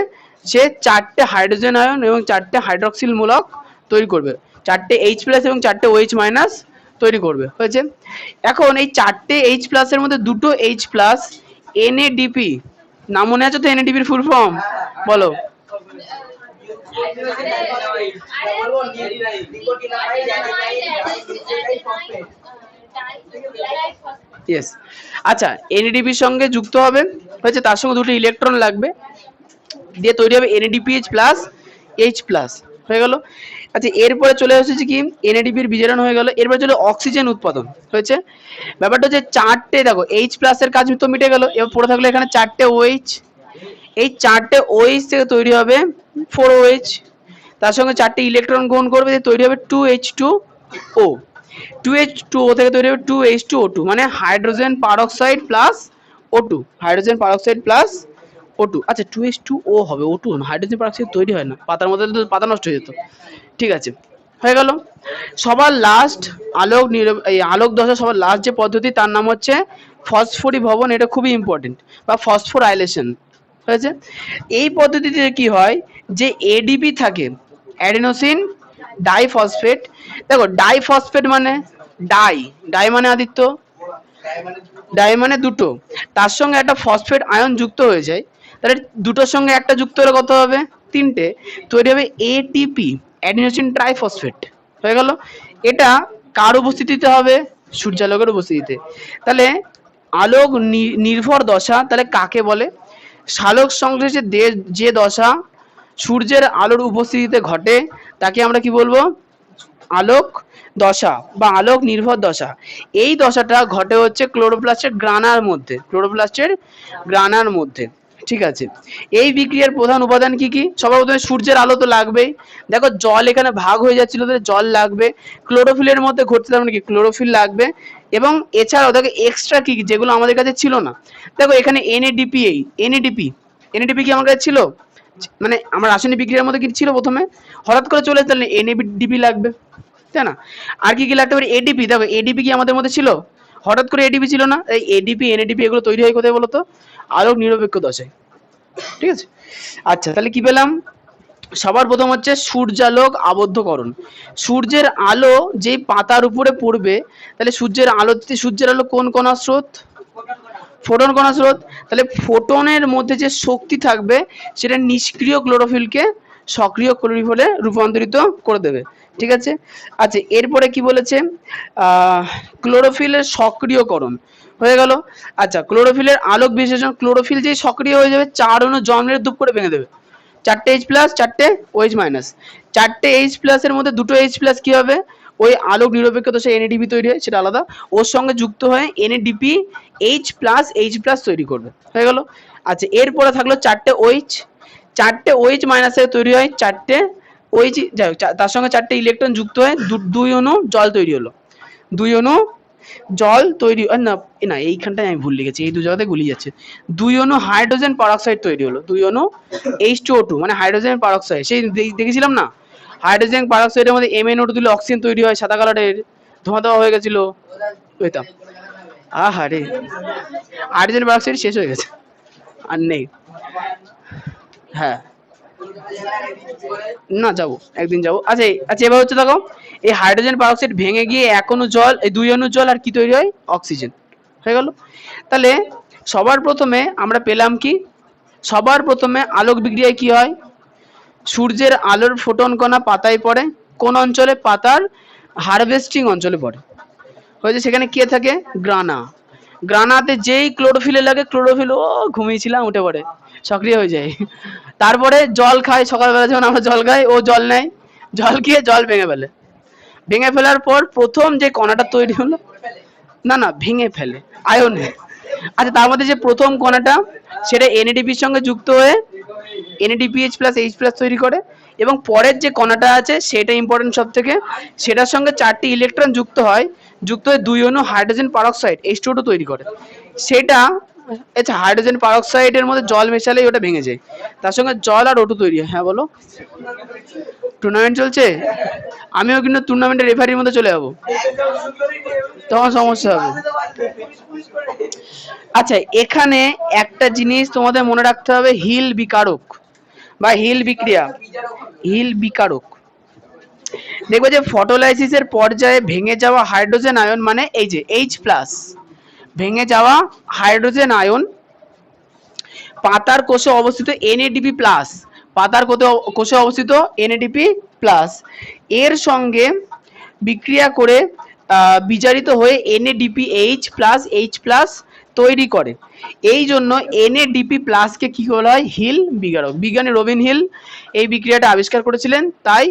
[SPEAKER 1] সে 4টে হাইড্রোজেন আয়ন এবং 4টে হাইড্রক্সিল মূলক তৈরি করবে, 4টে H+ এবং 4টে OH- তৈরি করবে। হয়েছে? এখন এই 4টে H+ এর মধ্যে দুটো H+ NADP, নাম মনে আছে তো NADP এর ফুল ফর্ম? বলো। ইয়েস। আচ্ছা, NADP এর সঙ্গে যুক্ত হবে, হয়েছে, তার সঙ্গে দুটো ইলেকট্রন লাগবে, দিয়ে তৈরি হবে NADPH+ H+, হয়ে গেল। আচ্ছা, এরপরে চলে এসেছে কি, NADP এর বিজারণ হয়ে গেল, এরপরে চলে অক্সিজেন উৎপাদন। হয়েছে? ব্যাপারটা হচ্ছে 4টে, দেখো H+ এর কাজ তো মিটে গেল, এবার পড়ে থাকলো এখানে 4টে OH, এই 4টে OH থেকে তৈরি হবে 4OH, তার সঙ্গে 4টে ইলেকট্রন গ্রহণ করবে, তৈরি হবে 2H2O, 2H2O থেকে তৈরি হবে 2H2O2, মানে hydrogen peroxide plus O2, hydrogen peroxide plus O2। আচ্ছা, 2H2O হবে, O2 হাইড্রোজেন পারঅক্সাইড তৈরি হয় না, পাতার মধ্যে তো পাতা নষ্ট হয়ে যেত। ঠিক আছে, হয়ে গেল। সবার লাস্ট এই আলোক দশা সবার লাস্ট যে পদ্ধতি, তার নাম হচ্ছে ফসফরিভবন, এটা খুবই ইম্পর্টেন্ট, বা ফসফোরাইলেশন। হয়েছে? এই পদ্ধতিতে কি হয়, যে এডিপি থাকে, অ্যাডিনোসিন ডাইফসফেট, দেখো ডাইফসফেট মানে ডাই, ডাই মানে আদিত্য, ডাই মানে দুটো, তার সঙ্গে একটা ফসফেট আয়ন যুক্ত হয়ে যায়, তাহলে দুটোর সঙ্গে একটা যুক্ত হলে কত হবে? 3টে, তৈরি হবে এটিপি, অ্যাডিনোসিন ট্রাইফসফেট। হয়ে গেল। এটা কার উপস্থিতিতে হবে? সূর্যালোকের উপস্থিতিতে। তাহলে আলোক নির্ভর দশা তাহলে কাকে বলে? সালোক সংশ্লেষে যে দশা সূর্যের আলোর উপস্থিতিতে ঘটে তাকে আমরা কি বলবো? আলোক দশা বা আলোক নির্ভর দশা। এই দশাটা ঘটে হচ্ছে ক্লোরোপ্লাস্টের গ্রানার মধ্যে, ক্লোরোপ্লাস্টের গ্রানার মধ্যে। ঠিক আছে, এই বিক্রিয়ার প্রধান উপাদান কি কি? সবার প্রথমে সূর্যের আলো তো লাগবেই, দেখো জল এখানে ভাগ হয়ে যাচ্ছিল, জল লাগবে, ক্লোরোফিলের মধ্যে ঘটছে তার মানে কি ক্লোরোফিল লাগবে, এবং এছাড়াও দেখো এক্সট্রা কি যেগুলো আমাদের কাছে ছিল না, দেখো এখানে NADP, NADP কি আমার কাছে ছিল? মানে আমার রাসায়নিক বিক্রিয়ার মধ্যে কি ছিল প্রথমে, হঠাৎ করে চলে তাহলে NADP লাগবে, তাই না? আর কি কি লাগতে পারে? ADP, দেখো ADP কি আমাদের মধ্যে ছিল? হঠাৎ করে ADP ছিল না, এই ADP NADP এগুলো তৈরি হয় কোথায় বলো তো? আলোক নিরপেক্ষ দশায়। ঠিক আছে, আচ্ছা তাহলে কি পেলাম? সবার প্রথম হচ্ছে সূর্যালোক আবদ্ধকরণ, সূর্যের আলো যেই পাতার উপরে পড়বে, তাহলে সূর্যের আলো কোন কণা স্রোত? ফোটন কণা স্রোত। তাহলে ফোটনের মধ্যে যে শক্তি থাকবে সেটা নিষ্ক্রিয় ক্লোরোফিলকে সক্রিয় ক্লোরোফিলে রূপান্তরিত করে দেবে। ঠিক আছে, আচ্ছা এরপরে কি বলেছে? ক্লোরোফিলের সক্রিয়করণ হয়ে গেল। আচ্ছা, ক্লোরোফিলের আলোক বিশ্লেষণ, ক্লোরোফিল যে সক্রিয় হয়ে যাবে 4 অণু জন্মের ধূপ করে ভেঙে দেবে, 4টে H+, 4টে OH-, 4টে H+ এর মধ্যে দুটো H+ কি হবে? ওই আলোক নিরপেক্ষ দশায় NADP তৈরি হয়, সেটা আলাদা, ওর সঙ্গে যুক্ত হয়ে NADP H+H+ তৈরি করবে। হয়ে গেল। আচ্ছা, এরপরে থাকলো 4টে OH, 4টে OH- এর তৈরি হয় 4টে OH, যাই হোক তার সঙ্গে 4টে ইলেকট্রন যুক্ত হয়ে 2 অণু জল তৈরি হলো, 2 অণু জল তৈরি, না না এইখানটায় আমি ভুল লিখেছি, এই দু জায়গাতে গুলিয়ে যাচ্ছে, 2 অণু হাইড্রোজেন পারঅক্সাইড তৈরি হলো, 2 অণু H2O2 মানে হাইড্রোজেন পারঅক্সাইড, সেই দেখেছিলাম না, হাইড্রোজেন পারক্সাইডের মধ্যে MnO2 দিলে অক্সিজেন তৈরি হয়, সাদা কালারের, ধোঁয়া ধোঁয়া হয়ে গেছিল, বুঝতাম। আহারে, হাইড্রোজেন পারক্সাইড শেষ হয়ে গেছে, আর নেই। হ্যাঁ, না যাবো, একদিন যাবো। আচ্ছা আচ্ছা, এবার হচ্ছে দেখো, এই হাইড্রোজেন পারক্সাইড ভেঙে গিয়ে এক অণু জল, এই দুই অণু জল, আর কি তৈরি হয়? অক্সিজেন হয়ে গেল। তাহলে সবার প্রথমে আমরা পেলাম কি? সবার প্রথমে আলোক বিক্রিয়ায় কি হয়? সূর্যের আলোর ফোটন কণা পাতায় পড়ে, কোন অঞ্চলে? পাতার হারভেস্টিং অঞ্চলে পড়ে। হয়েছে, সেখানে কে থাকে? গ্রানা। গ্রানাতে যেই ক্লোরোফিলে লাগে, ক্লোরোফিল ও ঘুমিয়েছিলাম উঠে পড়ে, সক্রিয় হয়ে যায়। তারপরে জল খায়, সকালবেলা যখন আমরা জল খাই, ও জল নেয়, জল খেয়ে জল ভেঙে ফেলে। ভেঙে ফেলার পর প্রথম যে কণাটা তৈরি হলো, না না ভেঙে ফেলে আয়নে। আচ্ছা, তার মধ্যে যে প্রথম কণাটা, সেটা NADP-র সঙ্গে যুক্ত হয়ে NADPH+H+ তৈরি করে, এবং পরের যে কণাটা আছে সেটা ইম্পর্টেন্ট সব থেকে, সেটার সঙ্গে 4টি ইলেকট্রন যুক্ত হয়, যুক্ত হয়ে দুই অণু হাইড্রোজেন পারক্সাইড H2O2 তৈরি করে। সেটা, আচ্ছা, হাইড্রোজেন পারক্সাইডের মধ্যে জল মেশালেই ওটা ভেঙে যায়, তার সঙ্গে জল আর O2 তৈরি হয়। হ্যাঁ বলো। টুর্নামেন্ট চলছে, আমিও কিন্তু টুর্নামেন্টের রেফারির মধ্যে চলে যাবো, তখন সমস্যা হবে। আচ্ছা, এখানে একটা জিনিস তোমাদের মনে রাখতে হবে, হিল বিকারক বা হিল বিক্রিয়া। হিল বিকারক, দেখবে যে ফটোলাইসিসের পর্যায়ে ভেঙে যাওয়া হাইড্রোজেন আয়ন, মানে এই যে H+, ভেঙে যাওয়া হাইড্রোজেন আয়ন পাতার কোষে অবস্থিত NADP+, পাতার কোষে অবস্থিত NADP+, এর সঙ্গে বিক্রিয়া করে বিজারিত হয়ে NADPH+H+ তৈরি করে। এই জন্য NADP+ কে কি বলা হয়? হিল বিকারক। বিজ্ঞানী রবিন হিল এই বিক্রিয়াটা আবিষ্কার করেছিলেন, তাই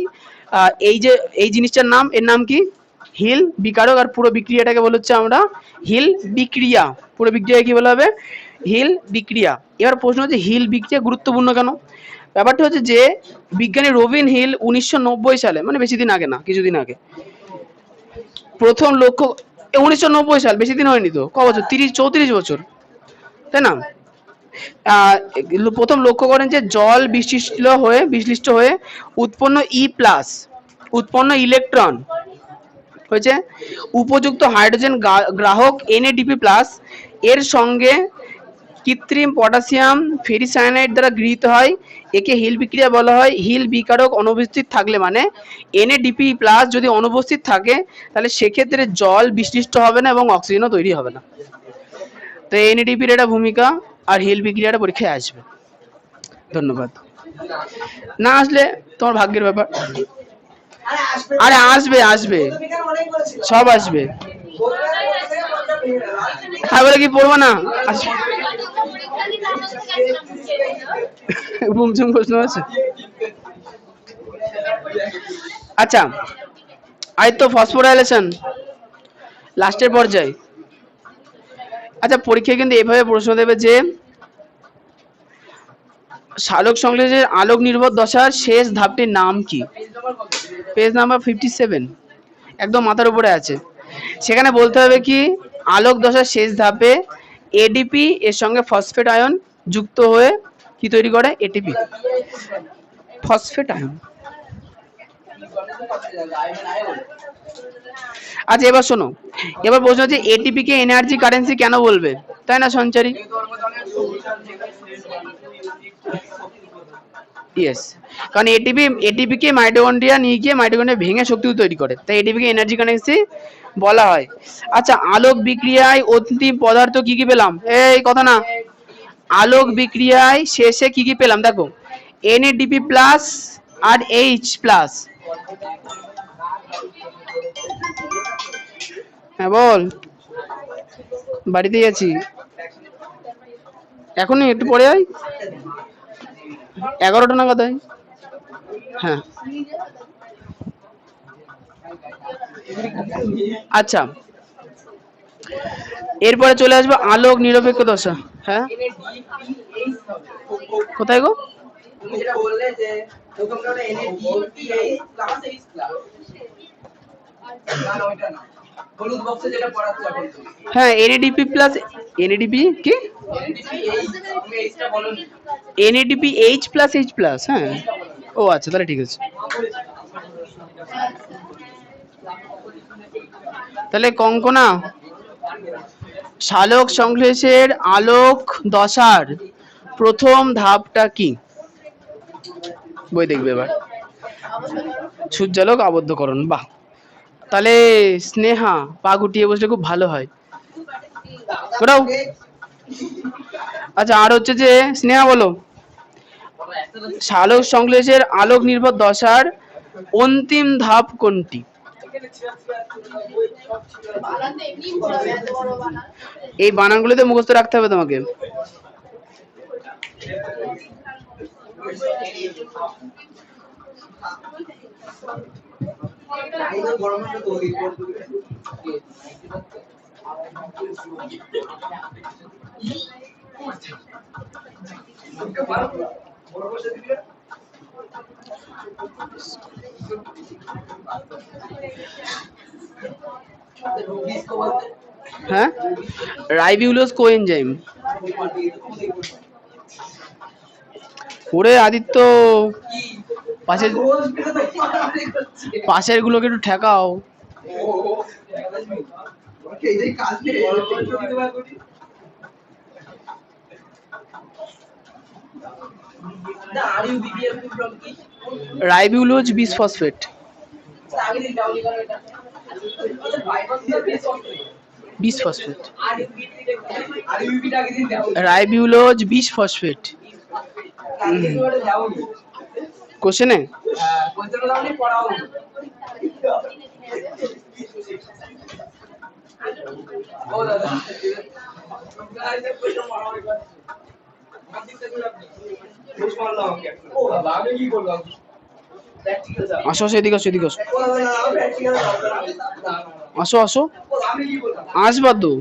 [SPEAKER 1] এই যে এই জিনিসটার নাম, এর নাম কি? হিল বিকারক। আর পুরো বিক্রিয়াটাকে বলা হচ্ছে আমরা হিল বিক্রিয়া। পুরো বিক্রিয়া কি বলা হবে? হিল বিক্রিয়া। এবার প্রশ্ন হচ্ছে, হিল বিক্রিয়া গুরুত্বপূর্ণ কেন? ব্যাপারটা হচ্ছে যে বিজ্ঞানী রবিন হিল 1990 সালে, মানে বেশি দিন আগে না, কিছুদিন আগে, প্রথম লক্ষ্য, 1990 সাল, বেশি দিন হয়নি তো, ক বছর? 34 বছর, তাই না? প্রথম লক্ষ্য করেন যে জল বিশ্লিষ্ট হয়ে উৎপন্ন উৎপন্ন ইলেকট্রন হয়েছে উপযুক্ত হাইড্রোজেন গ্রাহক NADP+ এর সঙ্গে কৃত্রিম পটাশিয়াম ফেরিসায়ানাইড দ্বারা গৃহীত হয়। একে হিল বিক্রিয়া বলা হয়। হিল বিকারক অনুপস্থিত থাকলে, মানে NADP+ যদি অনুপস্থিত থাকে, তাহলে সেক্ষেত্রে জল বিশ্লিষ্ট হবে না এবং অক্সিজেনও তৈরি হবে না। তো NADP-র এটা ভূমিকা, আর হিল বিক্রিয়াটা পরীক্ষায় আসবে। ধন্যবাদ। না আসলে তোমার ভাগ্যের ব্যাপার। আরে আসবে, আসবে, সব আসবে। তাহলে কি পড়বো না? বুমঝুম প্রশ্ন আছে। আচ্ছা, আজ তো ফসফোরাইলেশন লাস্টের পর্যায়ে। আচ্ছা, পরীক্ষায় কিন্তু এভাবে প্রশ্ন দেবে যে সালোক সংশ্লেষের আলোক নির্ভর দশার শেষ ধাপটির নাম কি? পেজ নাম্বার 57, একদম মাথার উপরে আছে। সেখানে বলতে হবে কি, আলোক দশার শেষ ধাপে ADP এর সঙ্গে ফসফেট আয়ন যুক্ত হয়ে কি তৈরি করে? ATP, phosphate ion. আচ্ছা, এবার শোনো, এবার প্রশ্ন হচ্ছে ATP কে এনার্জি কারেন্সি কেন বলবে, তাই না সঞ্চারী? ইয়েস, কারণ এটিপি কে মাইটোকন্ড্রিয়া নিয়ে গিয়ে মাইটোকন্ড্রিয়া ভেঙে শক্তি তৈরি করে, তাই এটিপি কে এনার্জি কারেন্সি বলা হয়। আচ্ছা, আলোক বিক্রিয়ায় অন্তিম পদার্থ কি কি পেলাম? এই কথা না, আলোক বিক্রিয়ায় শেষে কি কি পেলাম দেখো, NADP+ আর H+। হ্যাঁ বল, বাড়িতেই আছি, এখনই একটু পরে আয়, 11টা নাগাদ আয়। হ্যাঁ, আচ্ছা, এরপরে চলে আসবো আলোক নিরপেক্ষ দশা। হ্যাঁ, কোথায় গো? হ্যাঁ, NADP+, NADP কি? NADPH+H+, হ্যাঁ, ও আচ্ছা, তাহলে ঠিক আছে। তাহলে কঙ্কনা, সালোক সংশ্লেষের আলোক দশার প্রথম ধাপটা কি? বই দেখবে এবার। সূর্যালোক আবদ্ধকরণ। বাহ, তাহলে স্নেহা পা গুটিয়ে বসলে খুব ভালো হয়। ওটাও আচ্ছা, আর হচ্ছে যে স্নেহা বলো, সালোক সংশ্লেষের আলোক নির্ভর দশার অন্তিম ধাপ কোনটি? এই বানানগুলোতে মুখস্থ রাখতে হবে তোমাকে। হ্যাঁ, রাইবিউলোজ কোএনজাইম। ওরে আদিত্য, পাশের গুলোকে একটু ঠেকাও। Ribulose bisphosphate. Bisphosphate, ribulose bisphosphate. কোশ্চেনে আসো আসো, এদিকে আসো, এদিকে আসো, আসো আসো, আসবা তো।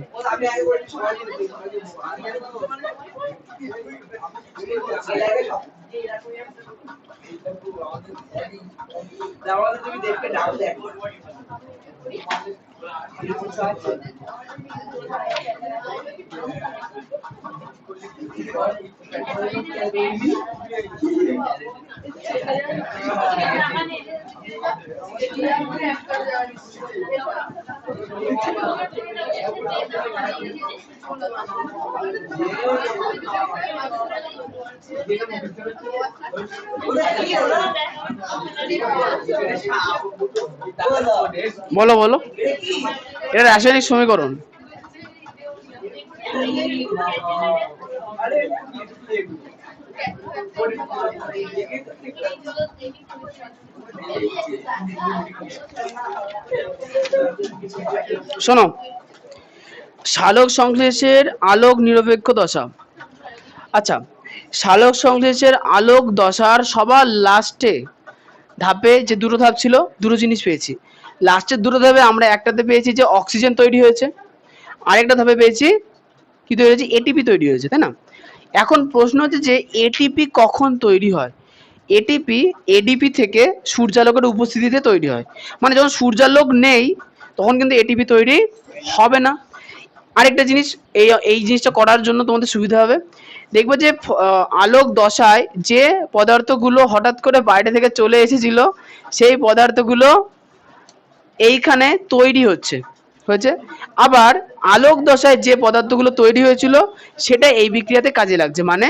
[SPEAKER 1] বলো বলো, এটা রাসায়নিক সমীকরণ। শোনো, সালোক সংশ্লেষের আলোক নিরপেক্ষ দশা। আচ্ছা, সালোক সংশ্লেষের আলোক দশার সবার লাস্টে ধাপে যে দুটো ধাপ ছিল, দুটো জিনিস পেয়েছি। লাস্টের দুটো ধাপে আমরা একটাতে পেয়েছি যে অক্সিজেন তৈরি হয়েছে, আরেকটা ধাপে পেয়েছি কি তৈরি হয়েছে? এটিপি তৈরি হয়েছে, তাই না? এখন প্রশ্ন হচ্ছে যে এটিপি কখন তৈরি হয়? এটিপি এডিপি থেকে সূর্যালোকের উপস্থিতিতে তৈরি হয়। মানে যখন সূর্যালোক নেই তখন কিন্তু এটিপি তৈরি হবে না। আরেকটা জিনিস, এই জিনিসটা করার জন্য তোমাদের সুবিধা হবে, দেখবে যে আলোক দশায় যে পদার্থগুলো হঠাৎ করে বাইরে থেকে চলে এসেছিল সেই পদার্থগুলো এইখানে তৈরি হয়েছে। আবার আলোক দশায় যে পদার্থগুলো তৈরি হয়েছিল সেটা এই বিক্রিয়াতে কাজে লাগছে। মানে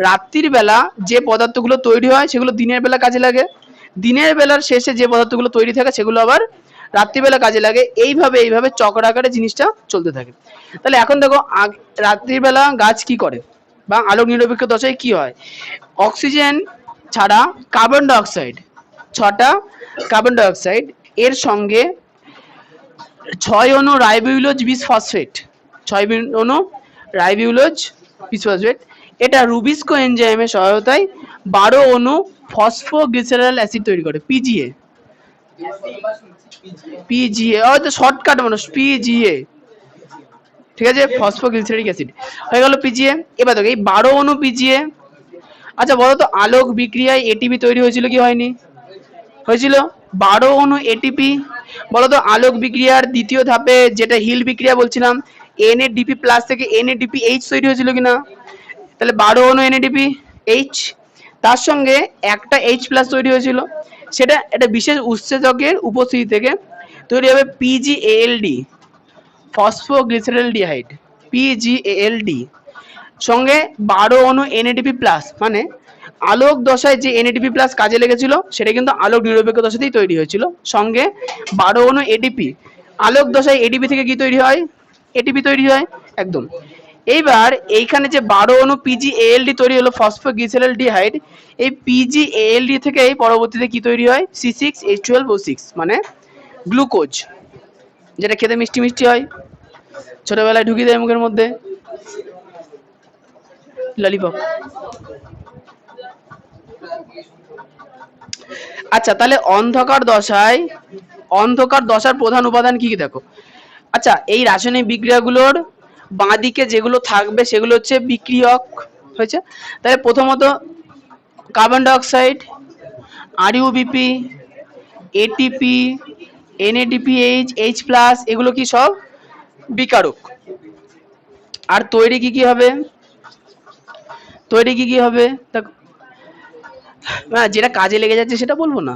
[SPEAKER 1] রাত্রির বেলা যে পদার্থগুলো তৈরি হয় সেগুলো দিনের বেলা কাজে লাগে, দিনের বেলার শেষে যে পদার্থগুলো তৈরি থাকে সেগুলো আবার রাত্রিবেলা কাজে লাগে। এইভাবে চক্রাকারে জিনিসটা চলতে থাকে। তাহলে এখন দেখো, রাত্রিবেলা গাছ কি করে বা আলোক নিরপেক্ষ দশায় কি হয়? অক্সিজেন ছাড়া কার্বন ডাইঅক্সাইড, 6টা কার্বন ডাইঅক্সাইড, এর সঙ্গে 6 অণু রাইবিউলোজ বিসফসফেট, 6 অণু রাইবিউলোজ বিসফসফেট, এটা রুবিস্কো এনজাইমের সহায়তায় 12 অণু ফসফোগ্লিসারল অ্যাসিড তৈরি করে, পিজিএ। পিজিএ হয়তো শর্টকাট মানুষ, পিজিএ, ঠিক আছে, ফসফোগ্লিসারিক অ্যাসিড হয়ে গেল পিজিএ। এবার দেখো এই 12 অণু পিজিএ। আচ্ছা বলো তো, আলোক বিক্রিয়ায় এটিপি তৈরি হয়েছিল কি হয়নি? হয়েছিল। 12 অণু এটিপি। বলো তো, আলোক বিক্রিয়ার দ্বিতীয় ধাপে যেটা হিল বিক্রিয়া বলছিলাম, এনএডিপি প্লাস থেকে এনএডিপি এইচ তৈরি হয়েছিল কিনা? তাহলে 12 অণু এনএডিপি এইচ, তার সঙ্গে একটা এইচ প্লাস তৈরি হয়েছিল, সেটা একটা বিশেষ উৎসেচকের উপস্থিতি থেকে তৈরি হবে পিজিএএলডি। ফসফোগ্লিসারেলডিহাইড পিজিএলডি সঙ্গে 12 অণু এনএডিপি প্লাস, মানে আলোক দশায় যে এনএডিপি প্লাস কাজে লেগেছিল সেটা কিন্তু আলোক নিরপেক্ষ দশাতেই তৈরি হয়েছিল, সঙ্গে 12 অণু এডিপি। আলোক দশায় এডিপি থেকে কি তৈরি হয়? এটিপি তৈরি হয়, একদম। এইবার এইখানে যে 12 অণু পিজিএএলডি তৈরি হলো ফসফোগ্লিসারেলডিহাইড, এই পিজিএএলডি থেকেই পরবর্তীতে কি তৈরি হয়? C6H12O6, মানে গ্লুকোজ, যেটা খেতে মিষ্টি মিষ্টি হয়, ছোটবেলায় ঢুকিয়ে দেয় মুখের মধ্যে ললিপপ। আচ্ছা, তাহলে অন্ধকার দশার প্রধান উপাদান কি কি দেখো। আচ্ছা, এই রাসায়নিক বিক্রিয়াগুলোর বাঁ দিকে যেগুলো থাকবে সেগুলো হচ্ছে বিক্রিয়ক হয়েছে। তাহলে প্রথমত carbon dioxide, RuBP, ATP, NADPH, H plus, এগুলো কি সব বিকারক। আর তৈরি কি কি হবে? দেখো, না যেটা কাজে লেগে যাচ্ছে সেটা বলবো না,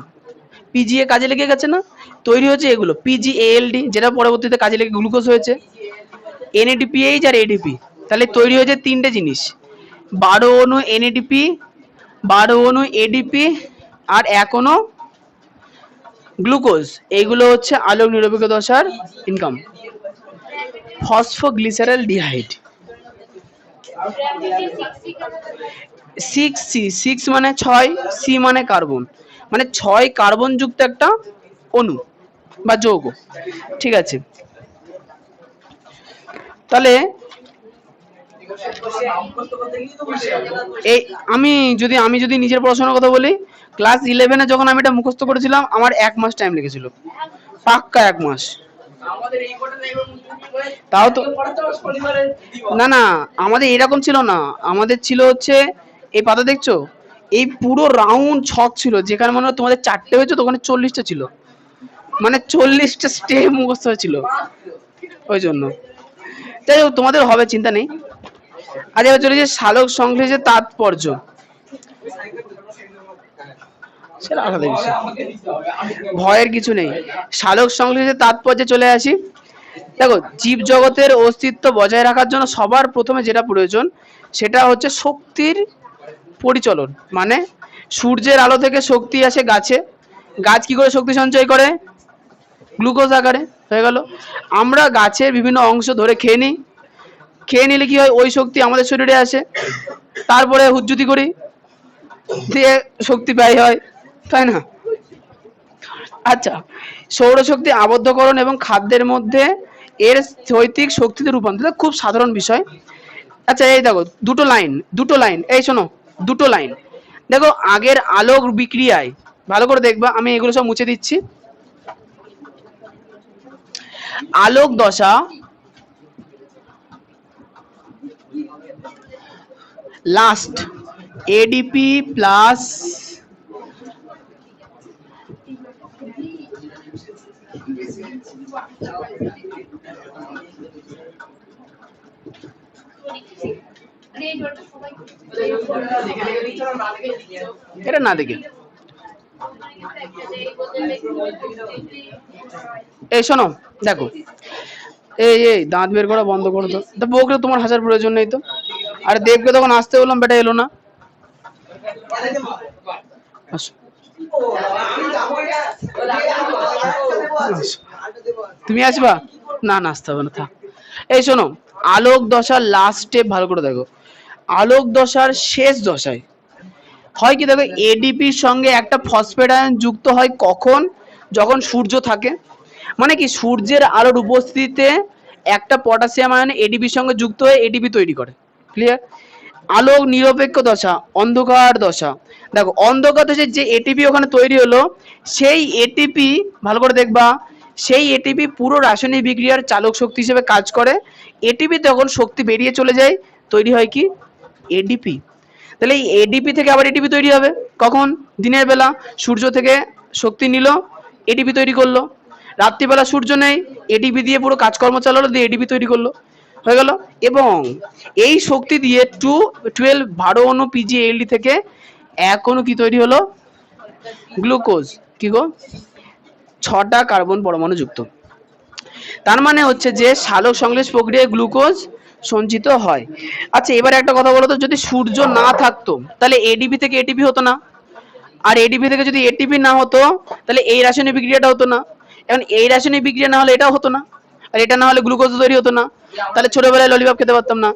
[SPEAKER 1] পিজিএ কাজে লেগে গেছে না, তৈরি হচ্ছে এগুলো পিজিএএলডি, যেটা পরবর্তীতে কাজে লেগে গ্লুকোজ হয়েছে, এনএডিপিএইচ আর এডিপি। তাহলে তৈরি হয়েছে তিনটে জিনিস, 12 অণু এনএডিপি, 12 অণু এডিপি, আর 1 অণু গ্লুকোজ। এইগুলো হচ্ছে আলোক নিরপেক্ষ দশার ইনকাম। ফসফোগ্লিসারেলডিহাইড 6 মানে 6, সি মানে কার্বন, মানে 6 কার্বন যুক্ত একটা অণু বা যৌগ, ঠিক আছে। তাহলে এই আমি যদি নিজের পড়াশোনার কথা বলি, ক্লাস 11-এ যখন আমি এটা মুখস্থ করেছিলাম আমার 1 মাস টাইম লেগেছিল, পাক্কা 1 মাস। তাও তো না না, আমাদের এরকম ছিল না, আমাদের ছিল হচ্ছে এই পাতা দেখছো, এই পুরো রাউন্ড ছক ছিল, যেখানে মনে হয় তোমাদের 4টে হয়েছে, তো ওখানে 40টা ছিল, মানে 40টা স্টেপ মুখস্থ হয়েছিল, ওই জন্য। যাই হোক, তোমাদের হবে, চিন্তা নেই। আজ এবার চলে যে সালোক সংশ্লেষের তাৎপর্য, সেটা আলাদা বিষয়, ভয়ের কিছু নেই। সালোক সংশ্লেষের তাৎপর্যে চলে আসি। দেখো, জীব জগতের অস্তিত্ব বজায় রাখার জন্য সবার প্রথমে যেটা প্রয়োজন সেটা হচ্ছে শক্তির পরিচলন, মানে সূর্যের আলো থেকে শক্তি আসে গাছে, গাছ কি করে শক্তি সঞ্চয় করে? গ্লুকোজ আকারে, হয়ে গেল। আমরা গাছের বিভিন্ন অংশ ধরে খেয়ে নিই, খেয়ে নিলে কি হয়? ওই শক্তি আমাদের শরীরে আসে, তারপরে হুজ্জুতি করি, দিয়ে শক্তি ব্যয় হয়, তাই না? আচ্ছা, সৌরশক্তি আবদ্ধকরণ এবং খাদ্যের মধ্যে এর স্থৈতিক শক্তিতে রূপান্তর, খুব সাধারণ বিষয়। আচ্ছা, এই দেখো দুটো লাইন, এই শোনো, দুটো লাইন দেখো, আগের আলোক বিক্রিয়ায়, ভালো করে দেখবা, আমি এগুলো সব মুছে দিচ্ছি। আলোক দশা লাস্ট এডিপি প্লাস এটা না দেখে, এই শোনো, দেখো, এই দাঁত বের করা বন্ধ করো তো, বউকে তোমার হাসার প্রয়োজন নেই তো। আর দেবকে তখন আসতে বললাম, বেটা এলো না। তুমি আসবা না? না, আসতে হবে না, থাক। এই শোনো, আলোক দশার লাস্ট স্টেপ ভালো করে দেখো, আলোক দশার শেষ দশায় হয় কি, দেখো, এডিপির সঙ্গে একটা ফসফেট আয়ন যুক্ত হয় কখন? যখন সূর্য থাকে, মানে কি সূর্যের আলোর উপস্থিতিতে একটা পটাশিয়াম আয়ন এডিপির সঙ্গে যুক্ত হয়ে এডিপি তৈরি করে, ক্লিয়ার? আলোক নিরপেক্ষ দশা, অন্ধকার দশা, দেখো অন্ধকার দশায় যে এটিপি ওখানে তৈরি হলো, সেই এটিপি ভালো করে দেখবা, সেই এটিপি পুরো রাসায়নিক বিক্রিয়ার চালক শক্তি হিসেবে কাজ করে। এটিপি তখন শক্তি বেরিয়ে চলে যায়, তৈরি হয় কি? এডিপি। তাহলে এই এডিপি থেকে আবার এটিপি তৈরি হবে কখন? দিনের বেলা সূর্য থেকে শক্তি নিল, এটিপি তৈরি করলো, রাত্রিবেলা সূর্য নেই, এটিপি দিয়ে পুরো কাজকর্ম চালালো, দিয়ে এটিপি তৈরি করলো, হয়ে গেল। এবং এই শক্তি দিয়ে 12 অণু পিজিএলডি থেকে 1 অণু কি তৈরি হলো? গ্লুকোজ। কি গো? 6টা কার্বন পরমাণু যুক্ত। তার মানে হচ্ছে যে সালোক সংশ্লেষ প্রক্রিয়ায় গ্লুকোজ সঞ্চিত হয়। আচ্ছা এবার একটা কথা বলো তো, যদি সূর্য না থাকতো তাহলে এডিপি থেকে এটিপি হতো না, আর এডিপি থেকে যদি এটিপি না হতো তাহলে এই রাসায়নিক বিক্রিয়াটা হতো না। এখন এই রাসায়নিক বিক্রিয়া না হলে এটাও হতো না, আর এটা না হলে গ্লুকোজ তৈরি হতো না। তাহলে ছোটবেলায় ললিপপ খেতে পারতাম না।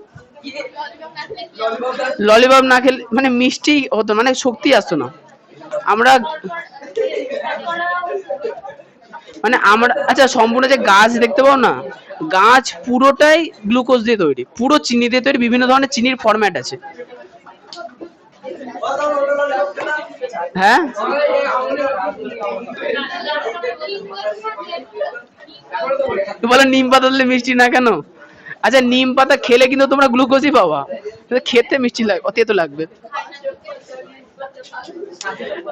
[SPEAKER 1] ললিপপ না খেলে মানে মিষ্টি হতো, মানে শক্তি আসতো না। আমরা মানে আমরা আচ্ছা সম্পূর্ণ যে গাছ দেখতে পাও না, গাছ পুরোটাই গ্লুকোজ দিয়ে তৈরি, পুরো চিনি দিয়ে তৈরি, বিভিন্ন ধরনের চিনির ফরম্যাট আছে। হ্যাঁ তো বলো নিম পাতা দিলে মিষ্টি না কেন? আচ্ছা নিম পাতা খেলে কিন্তু তোমরা গ্লুকোজই পাবা, কিন্তু খেতে মিষ্টি লাগে, অতি তো লাগবে।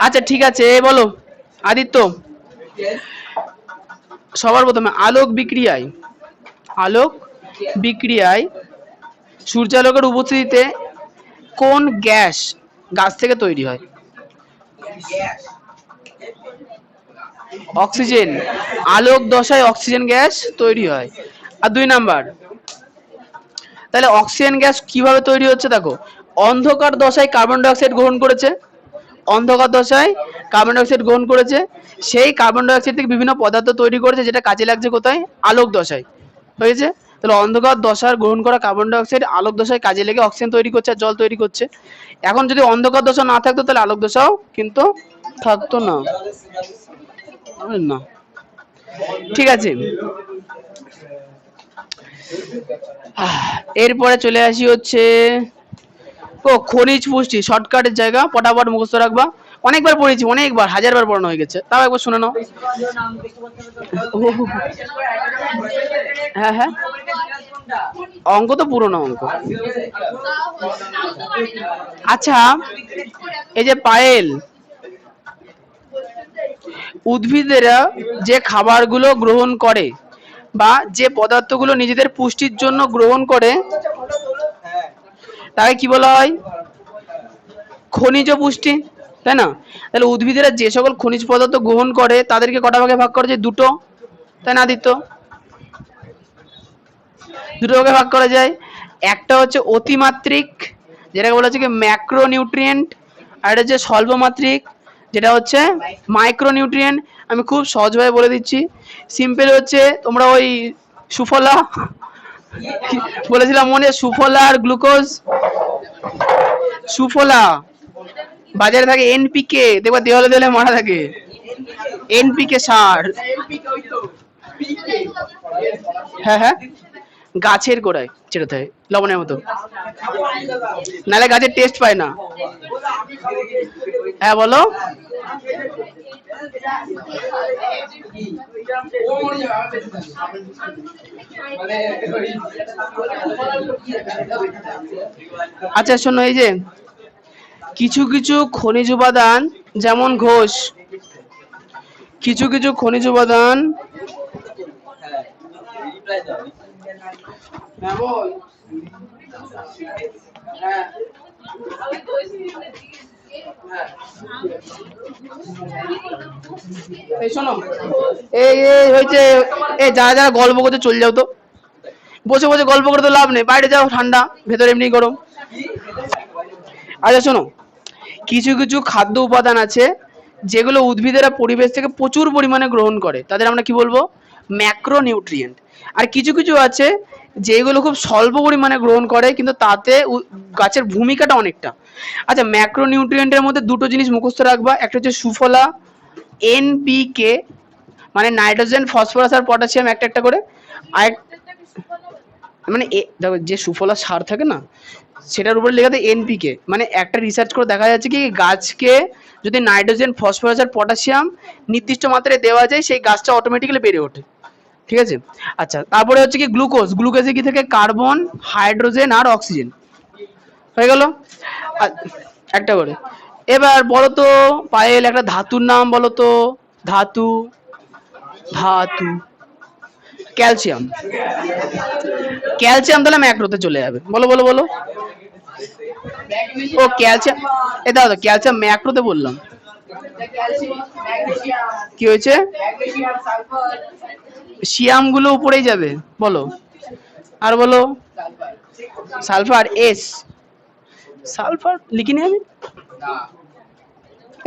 [SPEAKER 1] আচ্ছা ঠিক আছে বলো আদিত্য, সবার প্রথমে আলোক বিক্রিয়ায় সূর্যালোকের উপস্থিতিতে কোন গ্যাস গাছ থেকে তৈরি হয়? অক্সিজেন। আলোক দশায় অক্সিজেন গ্যাস তৈরি হয়। আর 2 নাম্বার, তাহলে অক্সিজেন গ্যাস কিভাবে তৈরি হচ্ছে দেখো, অন্ধকার দশায় কার্বন ডাই অক্সাইড গ্রহণ করেছে, অন্ধকার দশায় কার্বন ডাই অক্সাইড গ্রহণ করেছে, সেই কার্বন ডাই অক্সাইড থেকে বিভিন্ন পদার্থ তৈরি করেছে, যেটা কাজে লাগছে কোথায়? আলোক দশায়। হয়েছে? তাহলে অন্ধকার দশার গ্রহণ করা কার্বন ডাই অক্সাইড আলোক দশায় কাজে লেগে অক্সিজেন তৈরি করছে আর জল তৈরি করছে। এখন যদি অন্ধকার দশা না থাকতো তাহলে আলোক দশাও কিন্তু থাকতো না। না ঠিক আছে, এরপরে চলে আসি হচ্ছে ও খনিজ পুষ্টি, শর্টকাটের জায়গা, পটাপট মুখস্থ রাখবা। অনেকবার পড়েছি, অনেকবার, হাজারবার পড়ানো হয়ে গেছে, তাও একবার শুনে নাও। হ্যাঁ হ্যাঁ, অঙ্ক তো পুরোনো অঙ্ক। আচ্ছা এই যে পায়েল, উদ্ভিদেরা যে খাবারগুলো গ্রহণ করে বা যে পদার্থগুলো নিজেদের পুষ্টির জন্য গ্রহণ করে তাকে কি বলা হয়? খনিজ পুষ্টি, তাই না? তাহলে উদ্ভিদেরা যে সকল খনিজ পদার্থ গ্রহণ করে তাদেরকে কটা ভাগে ভাগ করা যায়? দুটো, তাই না আদিত্য? দুটো ভাগে ভাগ করা যায়। একটা হচ্ছে অতিমাত্রিক, যেটাকে বলা হচ্ছে কি ম্যাক্রোনিউট্রিয়েন্ট, আর এটা হচ্ছে স্বল্পমাত্রিক, যেটা হচ্ছে মাইক্রোনিউট্রিয়েন্ট। আমি খুব সহজভাবে বলে দিচ্ছি, সিম্পল হচ্ছে তোমরা ওই সুফলা বলেছিলাম মনে, সুফলা আর গ্লুকোজ, সুফলা বাজারে থাকে, এনপিকে দেখবা দেওয়ালে দেওয়ালে মারা থাকে, এনপিকে সার। হ্যাঁ হ্যাঁ, গাছের গোড়ায় ছেড়ে থাকে লবণের মতো, নাহলে গাছের টেস্ট পায় না। হ্যাঁ বলো। আচ্ছা শোনো, এই যে কিছু কিছু খনিজ উপাদান যেমন ঘোষ, কিছু কিছু খনিজ উপাদান এই শোনো, এই এই হয়েছে, এই যারা যারা গল্প করতে চলে যাও তো, বসে বসে গল্প করে তো লাভ নেই, বাইরে যাও, ঠান্ডা, ভেতরে এমনি গরম। আচ্ছা শোনো, কিছু কিছু খাদ্য উপাদান আছে যেগুলো উদ্ভিদেরা পরিবেশ থেকে প্রচুর পরিমাণে গ্রহণ করে, তাদের আমরা কি বলবো? ম্যাক্রোনিউট্রিয়েন্ট। আর কিছু কিছু আছে যেগুলো খুব স্বল্প পরিমাণে গ্রহণ করে কিন্তু তাতে গাছের ভূমিকাটা অনেকটা। আচ্ছা ম্যাক্রোনিউট্রিয়েন্টের মধ্যে দুটো জিনিস মুখস্থ রাখবা, একটা হচ্ছে সুফলা, এনপিকে মানে নাইট্রোজেন ফসফরাস আর পটাশিয়াম একটা একটা করে, আর মানে দেখো যে সুফলা সার থাকে না সেটার উপরে লেখা থাকে এনপিকে, মানে একটা রিসার্চ করে দেখা যাচ্ছে কি গাছকে যদি নাইট্রোজেন ফসফরাস আর পটাশিয়াম নির্দিষ্ট মাত্রায় দেওয়া যায় সেই গাছটা অটোমেটিক্যালি বেড়ে ওঠে। ঠিক আছে, আচ্ছা তারপরে হচ্ছে কি গ্লুকোজ, গ্লুকোজে কি থাকে? কার্বন, হাইড্রোজেন আর অক্সিজেন। হয়ে গেল একটা করে। এবার বলো তো পায়েল, একটা ধাতুর নাম বলো তো, ধাতু, ধাতু, ক্যালসিয়াম। ক্যালসিয়াম তাহলে ম্যাক্রোতে চলে যাবে, বলো বলো বলো। ও ক্যালসিয়াম, এ দাও ক্যালসিয়াম ম্যাক্রোতে বললাম, কি হয়েছে? শিয়াম গুলো উপরেই যাবে, বলো আর বলো। সালফার এস, সালফার লিখিনি আমি,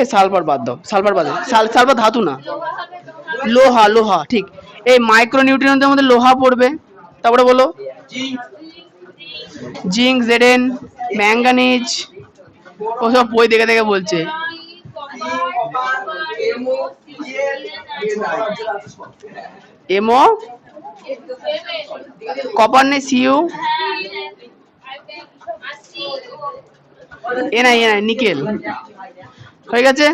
[SPEAKER 1] এই সালফার বাদ দাও, সালফার বাদ দাও, সালফার ধাতু না, লোহা, লোহা ঠিক। এই মাইক্রো নিউট্রিয়েন্টের মধ্যে লোহা পড়বে, তারপরে বলো জিঙ্ক, জেডেন, ম্যাঙ্গানিজ, ওসব বই দেখে দেখে বলছে। এমও, কপার নেই, সিইউ, এনআই, এনআই নিকেল, হয়ে গেছে।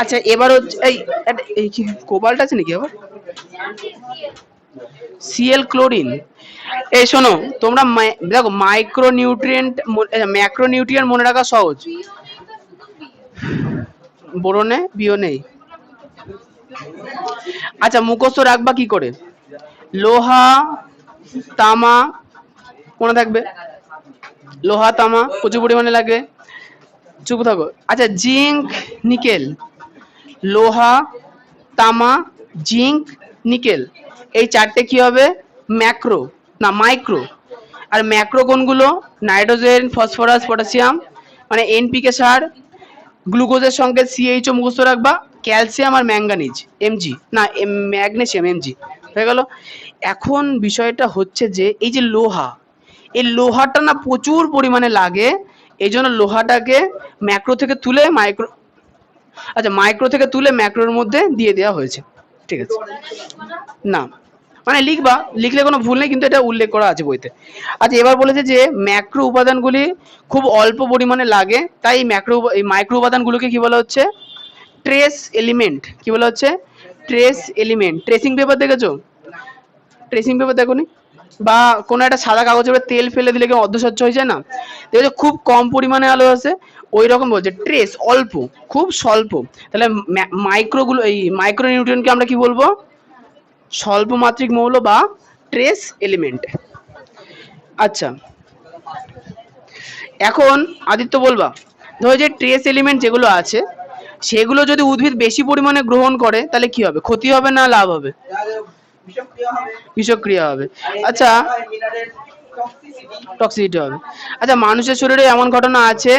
[SPEAKER 1] আচ্ছা এবার হচ্ছে এই কি কোবাল্ট আছে নাকি আবার, সিএল ক্লোরিন। এই শোনো তোমরা দেখো মাইক্রো নিউট্রিয়েন্ট, ম্যাক্রো নিউট্রিয়েন্ট মনে রাখা সহজ। বোরনে বিও নেই। আচ্ছা মুখস্থ রাখবা কি করে, লোহা, তামা মনে থাকবে, লোহা তামা প্রচুর পরিমাণে লাগে, চুপ থাকো। আচ্ছা জিঙ্ক, নিকেল, লোহা, তামা, জিঙ্ক, নিকেল, এই চারটে কি হবে, ম্যাক্রো না মাইক্রো। আর ম্যাক্রো কোনগুলো, নাইট্রোজেন, ফসফরাস, পটাশিয়াম, মানে এনপিকে সার, গ্লুকোজের সঙ্গে সিএইচও মুখস্থ রাখবা, ক্যালসিয়াম আর ম্যাঙ্গানিজ এমজি না ম্যাগনেসিয়াম এমজি, হয়ে গেল। এখন বিষয়টা হচ্ছে যে এই যে লোহা, এই লোহাটা না প্রচুর পরিমাণে লাগে, এই জন্য লোহাটাকে ম্যাক্রো থেকে তুলে মাইক্রো, আচ্ছা মাইক্রো থেকে তুলে ম্যাক্রোর মধ্যে দিয়ে দেওয়া হয়েছে, ঠিক আছে। না মানে লিখবা, লিখলে কোনো ভুল নেই, কিন্তু এটা উল্লেখ করা আছে বইতে। আচ্ছা এবার বলেছে যে ম্যাক্রো উপাদানগুলি খুব অল্প পরিমাণে লাগে, তাই এই মাইক্রো উপাদানগুলোকে কি বলা হচ্ছে, ট্রেস এলিমেন্ট। কি বলা হচ্ছে, ট্রেস এলিমেন্ট। ট্রেসিং পেপার দেখেছো, ট্রেসিং পেপার দেখোনি, বা কোনো একটা সাদা কাগজের উপর তেল ফেলে দিলে কি অর্ধস্বচ্ছ হয়ে যায় না, দেখেছো খুব কম পরিমাণে আলো আসে, ওই রকম বলছে ট্রেস, অল্প, খুব স্বল্প। তাহলে মাইক্রোগুলো, এই মাইক্রো নিউট্রিয়েন্টকে আমরা কি বলবো, স্বল্প মাত্রিক মৌল বা ট্রেস এলিমেন্ট। আচ্ছা এখন আদিত্য বলবা, ধরো যে ট্রেস এলিমেন্ট যেগুলো আছে সেগুলো যদি উদ্ভিদ বেশি পরিমাণে গ্রহণ করে তাহলে কি হবে, ক্ষতি হবে না লাভ হবে, বিষক্রিয়া হবে। আচ্ছা টক্সিসিটি হবে। আচ্ছা মানুষের শরীরে এমন ঘটনা আছে,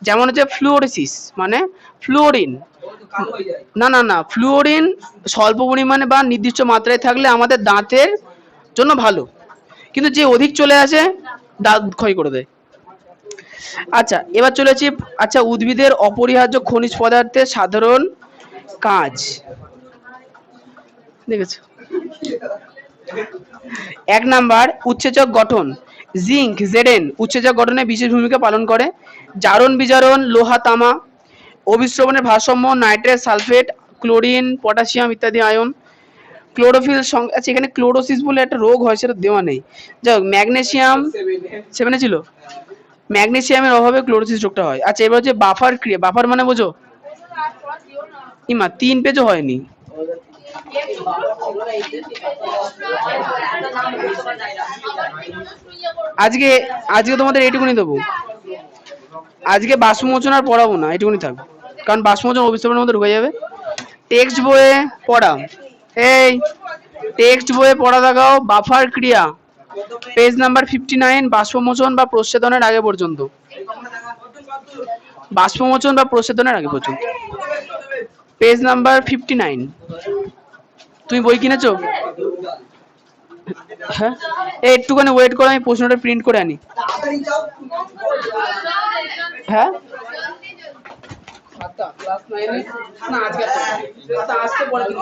[SPEAKER 1] যেমন হচ্ছে ফ্লুওরিসিস, মানে ফ্লুওরিন, না না না ফ্লুওরিন স্বল্প পরিমাণে বা নির্দিষ্ট মাত্রায় থাকলে আমাদের দাঁতের জন্য ভালো, কিন্তু যে অধিক চলে আসে দাঁত ক্ষয় করে দেয়। আচ্ছা এবার চলেছি, আচ্ছা উদ্ভিদের অপরিহার্য খনিজ পদার্থের সাধারণ কাজ দেখেছো, এক নাম্বার উৎসেচক গঠন, জিঙ্ক, জেডেন উৎসেচক গঠনে বিশেষ ভূমিকা পালন করে, জারণ বিজারণ, লোহা তামা, অভিস্রবণের ভারসাম্য, নাইট্রেট, সালফেট, ক্লোরিন, পটাশিয়াম ইত্যাদি আয়ন, ক্লোরোফিল। আচ্ছা এখানে ক্লোরোসিস বলে একটা রোগ হয়, সেটা দেওয়া নেই, যাই হোক। ম্যাগনেসিয়াম 7 ছিল, ম্যাগনেসিয়ামের অভাবে ক্লোরোসিস রোগটা হয়। আচ্ছা এবার হচ্ছে বাফার ক্রিয়া, বাফার মানে বোঝো, ইমা 3 পেজও হয়নি, আজকে আজকে তোমাদের এইটুকুনি দেবো, আজকে বাষ্পমোচন আর পড়াবো না, এইটুকুনি থাকবে, কারণ বাষ্পমোচন অভিস্রবণের মধ্যে ঢুকে যাবে। টেক্সট বইয়ে পড়া, এই টেক্সট বইয়ে পড়া দেখাও, বাফার ক্রিয়া পেজ নাম্বার 59, বাষ্পমোচন বা প্রচ্ছেদনের আগে পর্যন্ত, বাষ্পমোচন বা প্রচ্ছেদনের আগে পর্যন্ত, পেজ নাম্বার 59। তুমি বই কিনেছো, হ্যাঁ একটুখানি ওয়েট করো, আমি প্রশ্নটা প্রিন্ট করে আনি। হ্যাঁ ক্লাস 9 না আজকে আসতে পড়ে দিন।